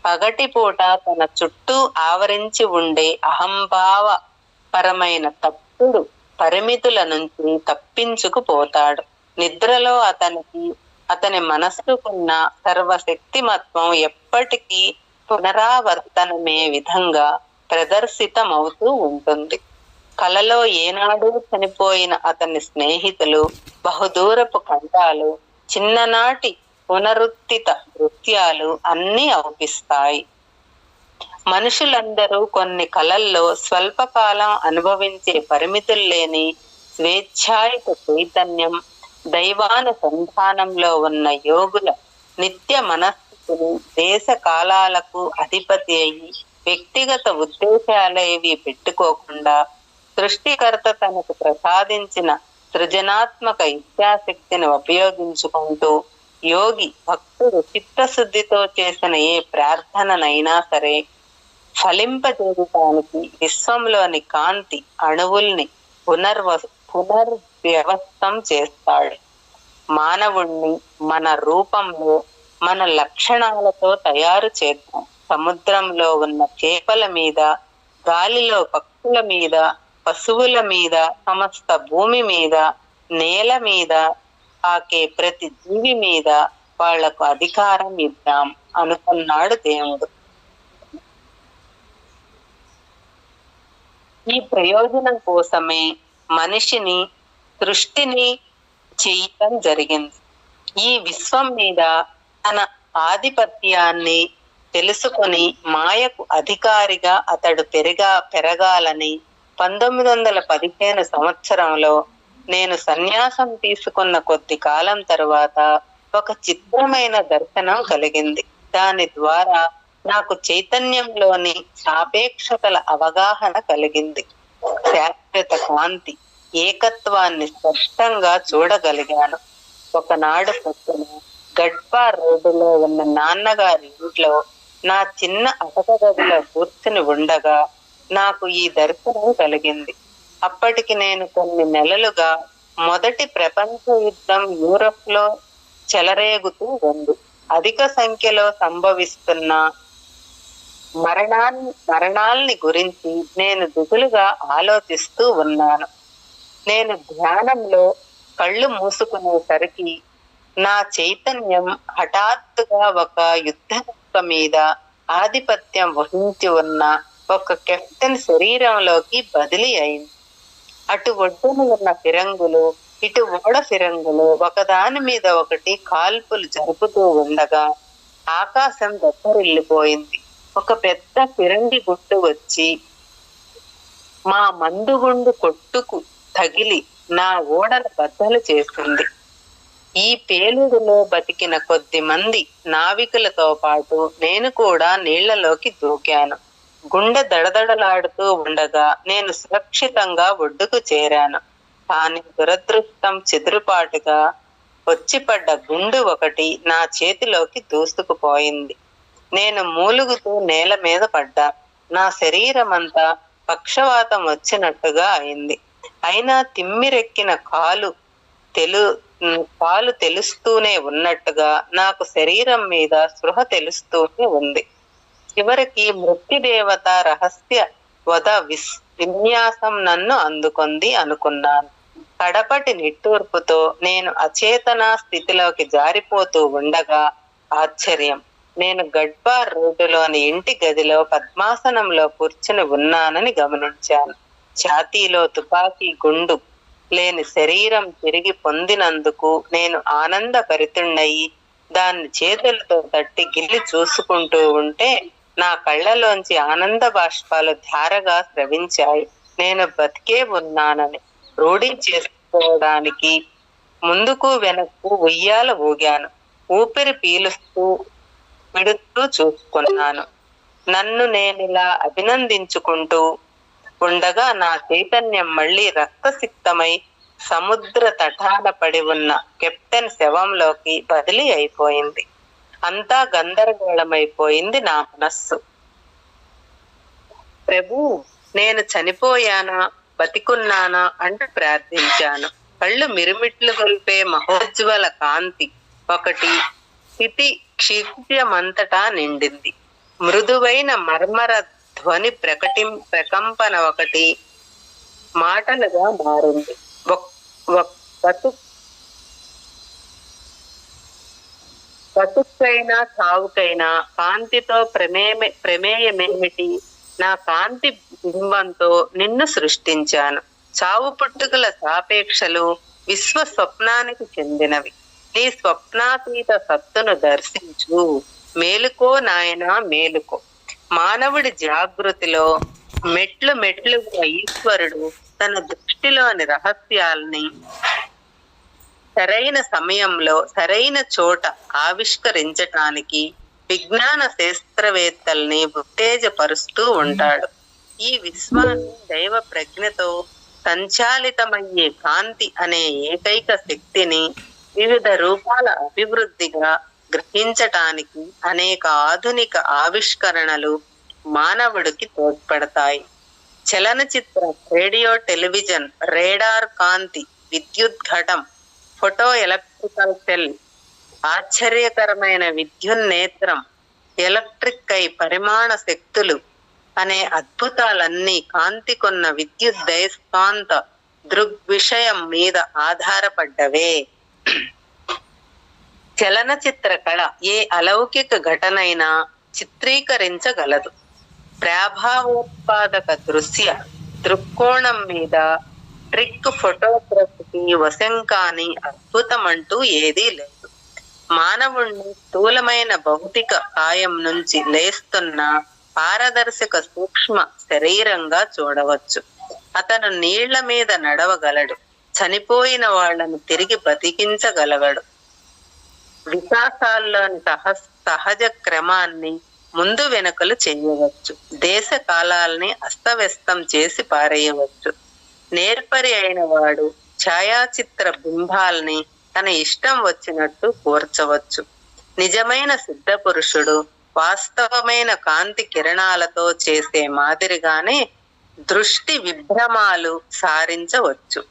పగటిపూట తన చుట్టూ ఆవరించి ఉండే అహంభావ పరమైన తప్పుడు పరిమితుల నుంచి తప్పించుకుపోతాడు. నిద్రలో అతని మనస్సుకున్న సర్వశక్తిమత్వం ఎప్పటికీ పునరావర్తనమే విధంగా ప్రదర్శితమవుతూ ఉంటుంది. కలలో ఏనాడూ చనిపోయిన అతని స్నేహితులు, బహుదూరపు ఖండాలు, చిన్ననాటి పునరుత్థిత దృశ్యాలు అన్నీ అవుపిస్తాయి. మనుషులందరూ కొన్ని కలల్లో స్వల్పకాలం అనుభవించే పరిమితులు లేని స్వేచ్ఛాయుత చైతన్యం, దైవానుసంధానంలో ఉన్న యోగుల నిత్య మనస్సులు దేశ కాలాలకు అధిపతి అయి వ్యక్తిగత ఉద్దేశాలేవి పెట్టుకోకుండా సృష్టికర్త తనకు ప్రసాదించిన సృజనాత్మక ఇచ్ఛాశక్తిని ఉపయోగించుకుంటూ యోగి భక్తుడు చిత్తశుద్ధితో చేసిన ఏ ప్రార్థననైనా సరే ఫలింపజేయటానికి విశ్వంలోని కాంతి అణువుల్ని పునర్వ్యవస్థం చేస్తాడు. మానవుణ్ణి మన రూపంలో, మన లక్షణాలతో తయారు చేద్దాం. సముద్రంలో ఉన్న చేపల మీద, గాలిలో పక్షుల మీద, పశువుల మీద, సమస్త భూమి మీద, నేల మీద ఆకే ప్రతి జీవి మీద వాళ్లకు అధికారం ఇద్దాం అనుకున్నాడు దేవుడు. ఈ ప్రయోజనం కోసమే మనిషిని సృష్టిని చేయటం జరిగింది. ఈ విశ్వం మీద తన ఆధిపత్యాన్ని తెలుసుకొని మాయకు అధికారిగా అతడు పెరగాలని 1915 సంవత్సరంలో నేను సన్యాసం తీసుకున్న కొద్ది కాలం తరువాత ఒక చిత్రమైన దర్శనం కలిగింది. దాని ద్వారా నాకు చైతన్యంలోని సాపేక్షతల అవగాహన కలిగింది. శాశ్వత కాంతి, ఏకత్వాన్ని స్పష్టంగా చూడగలిగాను. ఒకనాడు పొద్దున గడ్పా రోడ్డులో ఉన్న నాన్నగారి ఇంట్లో నా చిన్న అటక గదిలో కూర్చుని ఉండగా నాకు ఈ దర్శనం కలిగింది. అప్పటికి నేను కొన్ని నెలలుగా మొదటి ప్రపంచ యుద్ధం యూరప్ లో చెలరేగుతూ ఉంది. అధిక సంఖ్యలో సంభవిస్తున్న మరణాల్ని గురించి నేను దిగులుగా ఆలోచిస్తూ ఉన్నాను. నేను ధ్యానంలో కళ్ళు మూసుకునేసరికి నా చైతన్యం హఠాత్తుగా ఒక యుద్ధ మీద ఆధిపత్యం వహించి ఉన్న ఒక కెప్టెన్ శరీరంలోకి బదిలీ అయింది. అటు ఒడ్డున ఉన్న ఫిరంగులు, ఇటు ఓడ ఫిరంగులు ఒకదాని మీద ఒకటి కాల్పులు జరుపుతూ ఉండగా ఆకాశం దత్తరిల్లిపోయింది. ఒక పెద్ద ఫిరంగి గుట్టు వచ్చి మా మందుగుండు కొట్టుకు తగిలి నా ఓడను బద్దలు చేసింది. ఈ పేలుడులో బతికిన కొద్ది మంది నావికులతో పాటు నేను కూడా నీళ్లలోకి దూకాను. గుండె దడదడలాడుతూ ఉండగా నేను సురక్షితంగా ఒడ్డుకు చేరాను. కానీ దురదృష్టం చెదురుపాటుగా వచ్చిపడ్డ గుండు ఒకటి నా చేతిలోకి దూసుకుపోయింది. నేను మూలుగుతూ నేల మీద పడ్డా. నా శరీరమంతా పక్షవాతం వచ్చినట్టుగా అయింది. అయినా తిమ్మిరెక్కిన కాలు తెలుస్తూనే ఉన్నట్టుగా నాకు శరీరం మీద స్పృహ తెలుస్తూనే ఉంది. చివరికి మృత్యుదేవత రహస్య వద విన్యాసం నన్ను అందుకుంది అనుకున్నాను. కడపటి నిట్టూర్పుతో నేను అచేతన స్థితిలోకి జారిపోతూ ఉండగా ఆశ్చర్యం, నేను గడ్బార్ రోడ్డులోని ఇంటి గదిలో పద్మాసనంలో కూర్చుని ఉన్నానని గమనించాను. ఛాతీలో తుపాకీ గుండు లేని శరీరం తిరిగి పొందినందుకు నేను ఆనందభరితుణ్ణయి దాన్ని చేతులతో తట్టి గిల్లి చూసుకుంటూ ఉంటే నా కళ్ళలోంచి ఆనంద బాష్పాలు ధారగా స్రవించాయి. నేను బతికే ఉన్నానని రూఢి చేసుకోవడానికి ముందుకు వెనక్కు ఉయ్యాల ఊగాను. ఊపిరి పీలుస్తూ విడుస్తూ చూసుకున్నాను. నన్ను నేనిలా అభినందించుకుంటూ ఉండగా నా చైతన్యం మళ్ళీ రక్తసిక్తమై సముద్ర తటాన పడి ఉన్న కెప్టెన్ శవంలోకి బదిలీ అయిపోయింది. అంతా గందరగోళమైపోయింది నా మనస్సు. ప్రభు, నేను చనిపోయానా బతికున్నానా అంటూ ప్రార్థించాను. కళ్ళు మిరుమిట్లు గొల్పే మహోజ్వల కాంతి ఒకటి స్థితి క్షిత్యమంతటా నిండింది. మృదువైన మర్మర ధ్వని ప్రకంపన ఒకటి మాటలుగా మారింది. బతుకైనా చావుకైనా కాంతితో ప్రమేయమేమిటి? నా కాంతి బింబంతో నిన్ను సృష్టించాను. చావు పుట్టుకల సాపేక్షలు విశ్వ స్వప్నానికి చెందినవి. నీ స్వప్నాతీత సత్తును దర్శించు. మేలుకో నాయనా, మేలుకో. మానవుడి జాగృతిలో మెట్లు మెట్లుగా ఈశ్వరుడు తన దృష్టిలోని రహస్యాల్ని సరైన సమయంలో సరైన చోట ఆవిష్కరించటానికి విజ్ఞాన శాస్త్రవేత్తల్ని ఉత్తేజపరుస్తూ ఉంటాడు. ఈ విశ్వాన్ని దైవ ప్రజ్ఞతో సంచాలితమయ్యే కాంతి అనే ఏకైక శక్తిని వివిధ రూపాల అభివృద్ధిగా గ్రహించటానికి అనేక ఆధునిక ఆవిష్కరణలు మానవుడికి తోడ్పడతాయి. చలనచిత్ర, రేడియో, టెలివిజన్, రేడార్, కాంతి, విద్యుత్ ఘటం, ఫోటో ఎలక్ట్రికల్ సెల్, ఆశ్చర్యకరమైన విద్యున్నేత్రం, ఎలక్ట్రిక్ ఐ, పరిమాణ శక్తులు అనే అద్భుతాలన్నీ కాంతికున్న విద్యుద్దయస్కాంత దృగ్విషయం మీద ఆధారపడ్డవే. చలనచిత్ర కళ ఏ అలౌకిక ఘటనైనా చిత్రీకరించగలదు. ప్రాభావోత్పాదక దృశ్య దృక్కోణం మీద ట్రిక్ ఫోటోగ్రఫీకి వశం కాని అద్భుతం అంటూ ఏదీ లేదు. మానవుణ్ణి స్థూలమైన భౌతిక కాయం నుంచి లేస్తున్న పారదర్శక సూక్ష్మ శరీరంగా చూడవచ్చు. అతను నీళ్ల మీద నడవగలడు. చనిపోయిన వాళ్లను తిరిగి బతికించగలగడు. వికాసాల్లోని సహజ క్రమాన్ని ముందు వెనుకలు చేయవచ్చు. దేశ కాలాల్ని అస్తవ్యస్తం చేసి పారేయవచ్చు. నేర్పరి అయిన వాడు ఛాయాచిత్ర బింబాల్ని తన ఇష్టం వచ్చినట్టు కూర్చవచ్చు. నిజమైన సిద్ధ పురుషుడు వాస్తవమైన కాంతి కిరణాలతో చేసే మాదిరిగానే దృష్టి విభ్రమాలు సారించవచ్చు.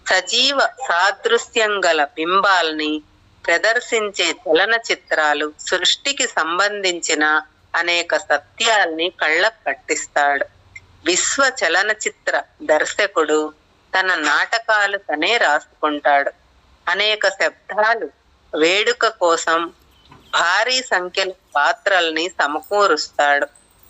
సజీవ సాదృశ్యం గల బింబాల్ని ప్రదర్శించే చలన చిత్రాలు సృష్టికి సంబంధించిన అనేక సత్యాల్ని కళ్ళకు కట్టిస్తాడు. విశ్వ చలనచిత్ర దర్శకుడు తన నాటకాలు తనే రాసుకుంటాడు. అనేక శబ్దాలు వేడుక కోసం భారీ సంఖ్యలో పాత్రల్ని సమకూరుస్తాడు.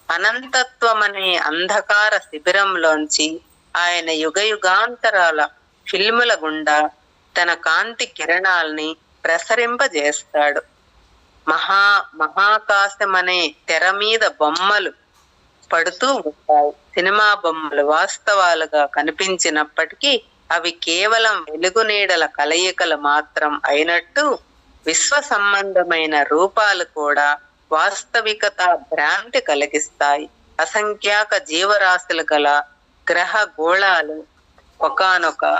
అనంతత్వమనే అంధకార శిబిరంలోంచి ఆయన యుగయుగాంతరాల ఫిల్ముల గుండా తన కాంతి కిరణాల్ని ప్రసరింపజేస్తాడు. మహాకాశమనే తెర మీద బొమ్మలు పడుతూ ఉంటాయి. సినిమా బొమ్మలు వాస్తవాలుగా కనిపించినప్పటికీ అవి కేవలం వెలుగునీడల కలయికలు మాత్రం అయినట్టు విశ్వ సంబంధమైన రూపాలు కూడా వాస్తవికత భ్రాంతి కలిగిస్తాయి. అసంఖ్యాక జీవరాశులు గల గ్రహ గోళాలు ఒకానొక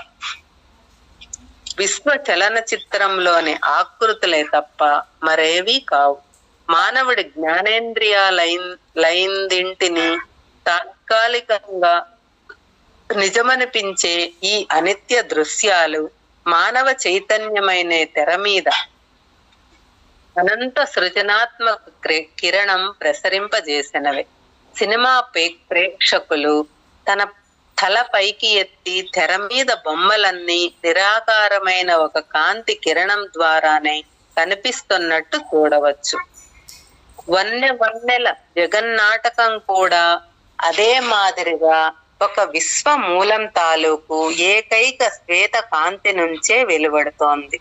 విశ్వ చలన చిత్రంలోని ఆకృతులే తప్ప మరేవీ కావు. మానవుడి జ్ఞానేంద్రియాలైందింటిని తాత్కాలికంగా నిజమనిపించే ఈ అనిత్య దృశ్యాలు మానవ చైతన్యమైన తెర మీద అనంత సృజనాత్మక కిరణం ప్రసరింపజేసినవి. సినిమా ప్రేక్షకులు తన తల పైకి ఎత్తి తెర మీద బొమ్మలన్నీ నిరాకారమైన ఒక కాంతి కిరణం ద్వారానే కనిపిస్తున్నట్టు చూడవచ్చు. వన్నెల జగన్నాటకం కూడా అదే మాదిరిగా ఒక విశ్వ మూలం తాలూకు ఏకైక శ్వేత కాంతి నుంచే వెలువడుతోంది.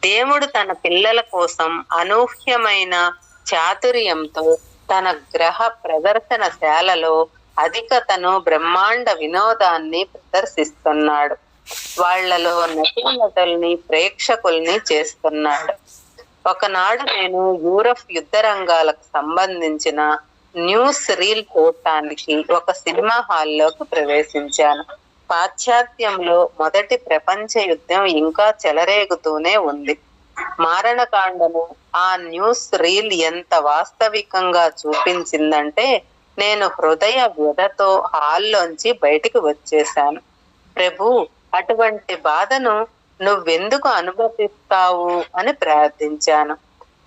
దేవుడు తన పిల్లల కోసం అనూహ్యమైన చాతుర్యంతో తన గ్రహ ప్రదర్శనశాలలో అధికతను బ్రహ్మాండ వినోదాన్ని ప్రదర్శిస్తున్నాడు. వాళ్లలో నటుల్ని ప్రేక్షకుల్ని చేస్తున్నాడు. ఒకనాడు నేను యూరప్ యుద్ధ రంగాలకు సంబంధించిన న్యూస్ రీల్ చూడటానికి ఒక సినిమా హాల్లోకి ప్రవేశించాను. పాశ్చాత్యంలో మొదటి ప్రపంచ యుద్ధం ఇంకా చెలరేగుతూనే ఉంది. మారణకాండను ఆ న్యూస్ రీల్ ఎంత వాస్తవికంగా చూపించిందంటే నేను హృదయ వ్యధతో హాల్లోంచి బయటికి వచ్చేశాను. ప్రభు, అటువంటి బాధను నువ్వెందుకు అనుమతిస్తావు అని ప్రార్థించాను.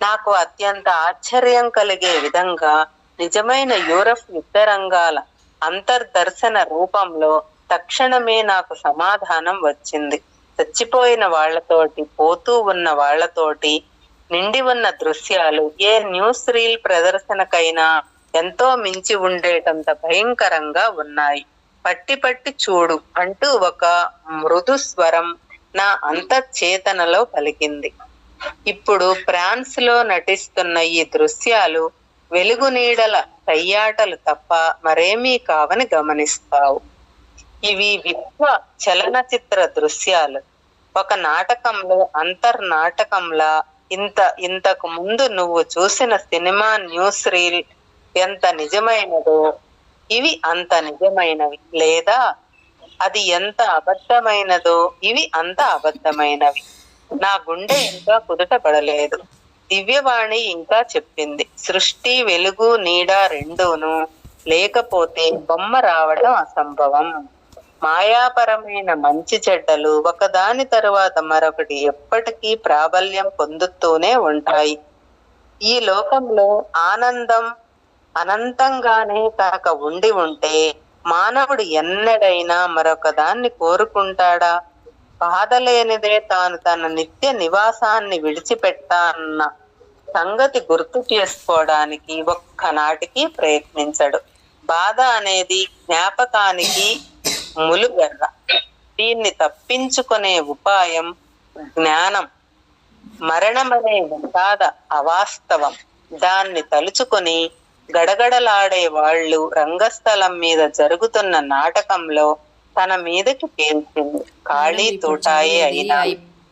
నాకు అత్యంత ఆశ్చర్యం కలిగే విధంగా నిజమైన యూరప్ యుద్ధరంగాల అంతర్దర్శన రూపంలో తక్షణమే నాకు సమాధానం వచ్చింది. చచ్చిపోయిన వాళ్లతోటి, పోతూ ఉన్న వాళ్లతోటి నిండి ఉన్న దృశ్యాలు ఏ న్యూస్ రీల్ ప్రదర్శనకైనా ఎంతో మించి ఉండేటంత భయంకరంగా ఉన్నాయి. పట్టి పట్టి చూడు అంటూ ఒక మృదు స్వరం నా అంతఃచేతనలో పలికింది. ఇప్పుడు ఫ్రాన్స్ లో నటిస్తున్న ఈ దృశ్యాలు వెలుగు నీడల కయ్యాటలు తప్ప మరేమీ కావని గమనిస్తావు. ఇవి విశ్వ చలనచిత్ర దృశ్యాలు. ఒక నాటకంలో అంతర్నాటకంలా ఇంతకు ముందు నువ్వు చూసిన సినిమా న్యూస్ రీల్ ఎంత నిజమైనదో ఇవి అంత నిజమైనవి, లేదా అది ఎంత అబద్ధమైనదో ఇవి అంత అబద్ధమైనవి. నా గుండె ఇంకా కుదుటపడలేదు. దివ్యవాణి ఇంకా చెప్పింది, సృష్టి, వెలుగు, నీడ రెండూను లేకపోతే బొమ్మ రావడం అసంభవం. మాయాపరమైన మంచి చెడ్డలు ఒకదాని తరువాత మరొకటి ఎప్పటికీ ప్రాబల్యం పొందుతూనే ఉంటాయి. ఈ లోకంలో ఆనందం అనంతంగానే కనుక ఉండి ఉంటే మానవుడు ఎన్నడైనా మరొక దాన్ని కోరుకుంటాడా? బాధ లేనిదే తాను తన నిత్య నివాసాన్ని విడిచిపెట్టాన్న సంగతి గుర్తు చేసుకోవడానికి ఒక్కనాటికి ప్రయత్నించడు. బాధ అనేది జ్ఞాపకానికి ములుగర్ర. దీన్ని తప్పించుకునే ఉపాయం జ్ఞానం. మరణమనే విషాద అవాస్తవం. దాన్ని తలుచుకొని గడగడలాడే వాళ్ళు రంగస్థలం మీద జరుగుతున్న నాటకంలో తన మీదకి పేల్చింది. ఖాళీ తూటాయే అయినా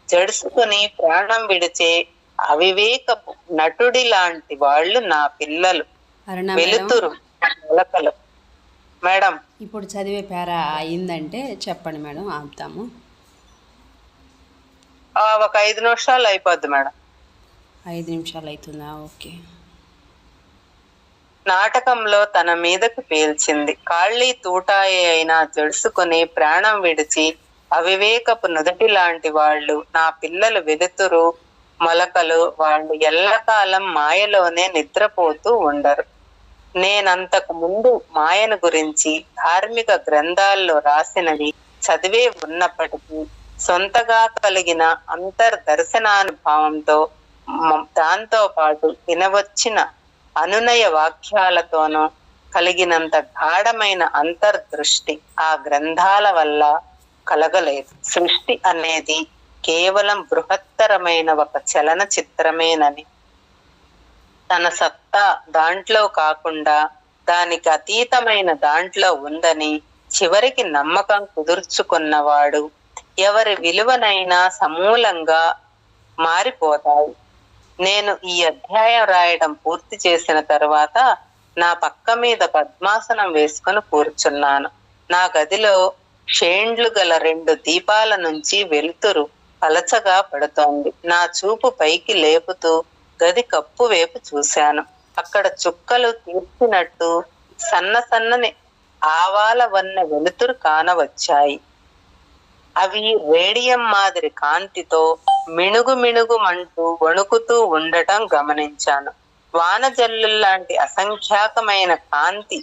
జడుసుకుని ప్రాణం విడిచే అవివేకపు నటుడి లాంటి వాళ్ళు నా పిల్లలు, వెలుతురు మొలకలు. మేడం, ఇప్పుడు చదివే పేరా అయిందంటే చెప్పండి మేడం, ఆపుతాము. ఒక 5 నిమిషాలు అయిపోద్ది మేడం. 5 నిమిషాలు అవుతుందా? ఓకే. నాటకంలో తన మీదకు పేల్చింది. కాళ్ళీ తూటాయే అయినా జడుసుకుని ప్రాణం విడిచి అవివేకపు నుదుటి లాంటి వాళ్ళు నా పిల్లలు, వెలుతురు మొలకలు. వాళ్ళు ఎల్లకాలం మాయలోనే నిద్రపోతూ ఉండరు. నేనంతకు ముందు మాయను గురించి ధార్మిక గ్రంథాల్లో రాసినవి చదివే ఉన్నప్పటికీ సొంతగా కలిగిన అంతర్దర్శనానుభావంతో దాంతో పాటు వినవచ్చిన అనునయ వాక్యాలతోనూ కలిగినంత గాఢమైన అంతర్దృష్టి ఆ గ్రంథాల వల్ల కలగలేదు. సృష్టి అనేది కేవలం బృహత్తరమైన ఒక చలన చిత్రమేనని, తన సత్తా దాంట్లో కాకుండా దానికి అతీతమైన దాంట్లో ఉందని చివరికి నమ్మకం కుదుర్చుకున్నవాడు ఎవరి విలువనైనా సమూలంగా మారిపోతాయి. నేను ఈ అధ్యాయం రాయడం పూర్తి చేసిన తర్వాత నా పక్క మీద పద్మాసనం వేసుకుని కూర్చున్నాను. నా గదిలో షేండ్లు గల 2 దీపాల నుంచి వెలుతురు పలచగా పడుతోంది. నా చూపు పైకి లేపుతూ గది కప్పు వైపు చూశాను. అక్కడ చుక్కలు తీర్చినట్టు సన్నని ఆవాల వన్న వెలుతురు కానవచ్చాయి. అవి రేడియం మాదిరి కాంతితో మిణుగుమంటూ వణుకుతూ ఉండటం గమనించాను. వానజల్లుల్లాంటి అసంఖ్యాకమైన కాంతి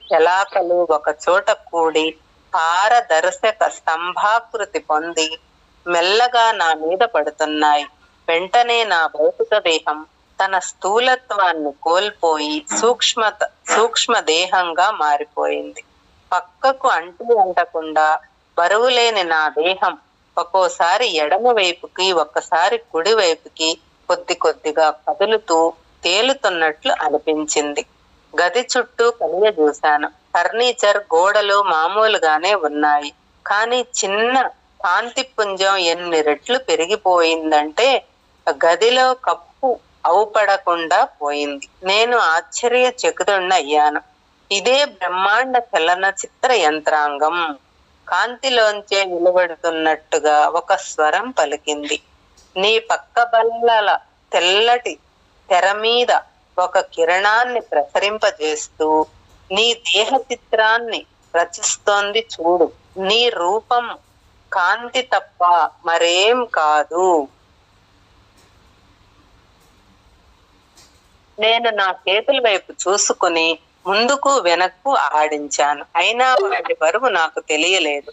శలాకలు ఒక చోట కూడి పారదర్శక స్తంభాకృతి పొంది మెల్లగా నా మీద పడుతున్నాయి. వెంటనే నా భౌతిక దేహం తన స్థూలత్వాన్ని కోల్పోయి సూక్ష్మ దేహంగా మారిపోయింది. పక్కకు అంటకుండా బరువు లేని నా దేహం ఒక్కోసారి ఎడమ వైపుకి, ఒక్కసారి కుడి వైపుకి కొద్దిగా కదులుతూ తేలుతున్నట్లు అనిపించింది. గది చుట్టూ కలియజూశాను. ఫర్నిచర్, గోడలు మామూలుగానే ఉన్నాయి. కానీ చిన్న కాంతి పుంజం ఎన్ని రెట్లు పెరిగిపోయిందంటే గదిలో కప్పు అవుపడకుండా పోయింది. నేను ఆశ్చర్యచకితుడయ్యాను. ఇదే బ్రహ్మాండ చలనచిత్ర యంత్రాంగం. కాంతిలోంచే వెలువడుతున్నట్టుగా ఒక స్వరం పలికింది. నీ పక్క బల్లల తెల్లటి తెర మీద ఒక కిరణాన్ని ప్రసరింపజేస్తూ నీ దేహ చిత్రాన్ని రచిస్తోంది చూడు. నీ రూపం కాంతి తప్ప మరేం కాదు. నేను నా చేతుల వైపు చూసుకుని ముందుకు వెనక్కు ఆడించాను. అయినా వాటి బరువు నాకు తెలియలేదు.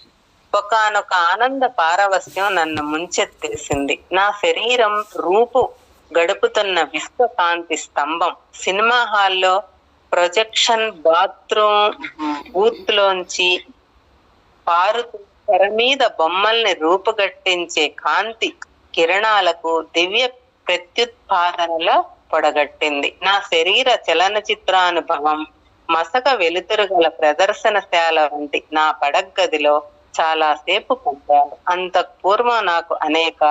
ఒకానొక ఆనంద పారవస్యం నన్ను ముంచెత్తేసింది. నా శరీరం రూపు గడుపుతున్న విశ్వకాంతి స్తంభం. సినిమా హాల్లో ప్రొజెక్షన్ బాత్రూమ్ బూత్ లోంచి పారుతూ తెర మీద బొమ్మల్ని రూపుగట్టించే కాంతి కిరణాలకు దివ్య ప్రత్యుత్పాదనలా పొడగట్టింది. నా శరీర చలనచిత్రానుభవం మసక వెలుతురు గల ప్రదర్శనశాల వంటి నా పడగ్గదిలో చాలాసేపు పంపాను. అంతకు పూర్వం నాకు అనేక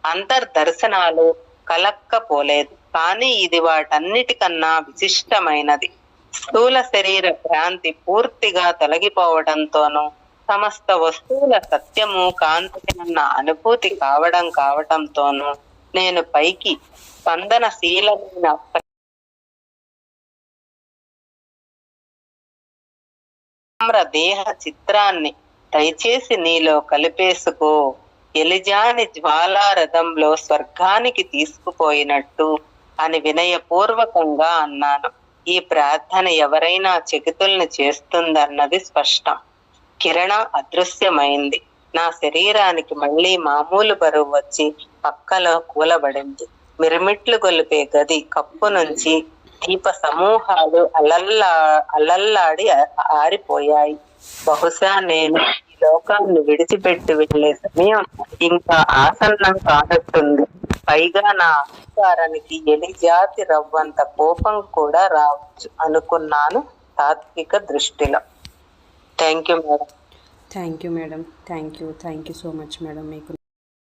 అంతర్దర్శనాలు కలక్కపోలేదు. కానీ ఇది వాటన్నిటికన్నా విశిష్టమైనది. స్థూల శరీర భ్రాంతి పూర్తిగా తొలగిపోవడంతోనూ సమస్త వస్తువుల సత్యము కాంతికన్న అనుభూతి కావటంతోనూ నేను పైకి స్పందనశీలమైన దేహ చిత్రాన్ని దయచేసి నీలో కలిపేసుకో. ఎలిజాని జ్వాలారథంలో స్వర్గానికి తీసుకుపోయినట్టు అని వినయపూర్వకంగా అన్నాను. ఈ ప్రార్థన ఎవరైనా చెకితుల్ని చేస్తుందన్నది స్పష్టం. కిరణం అదృశ్యమైంది. నా శరీరానికి మళ్లీ మామూలు బరువు వచ్చి పక్కలో కూలబడింది. మిరుమిట్లు గొలిపే గది కప్పు నుంచి దీప సమూహాలు అల్లల్లాడి ఆరిపోయాయి. బహుశా నేను ఈ లోకాన్ని విడిచిపెట్టి వెళ్లే సమయం ఇంకా ఆసన్నం కానట్టుంది. పైగా నా అహంకారానికి ఎలిజాతి రవ్వంత కోపం కూడా రావచ్చు అనుకున్నాను తాత్విక దృష్టిలో. Thank you madam. Thank you madam. Thank you so much madam. మీకు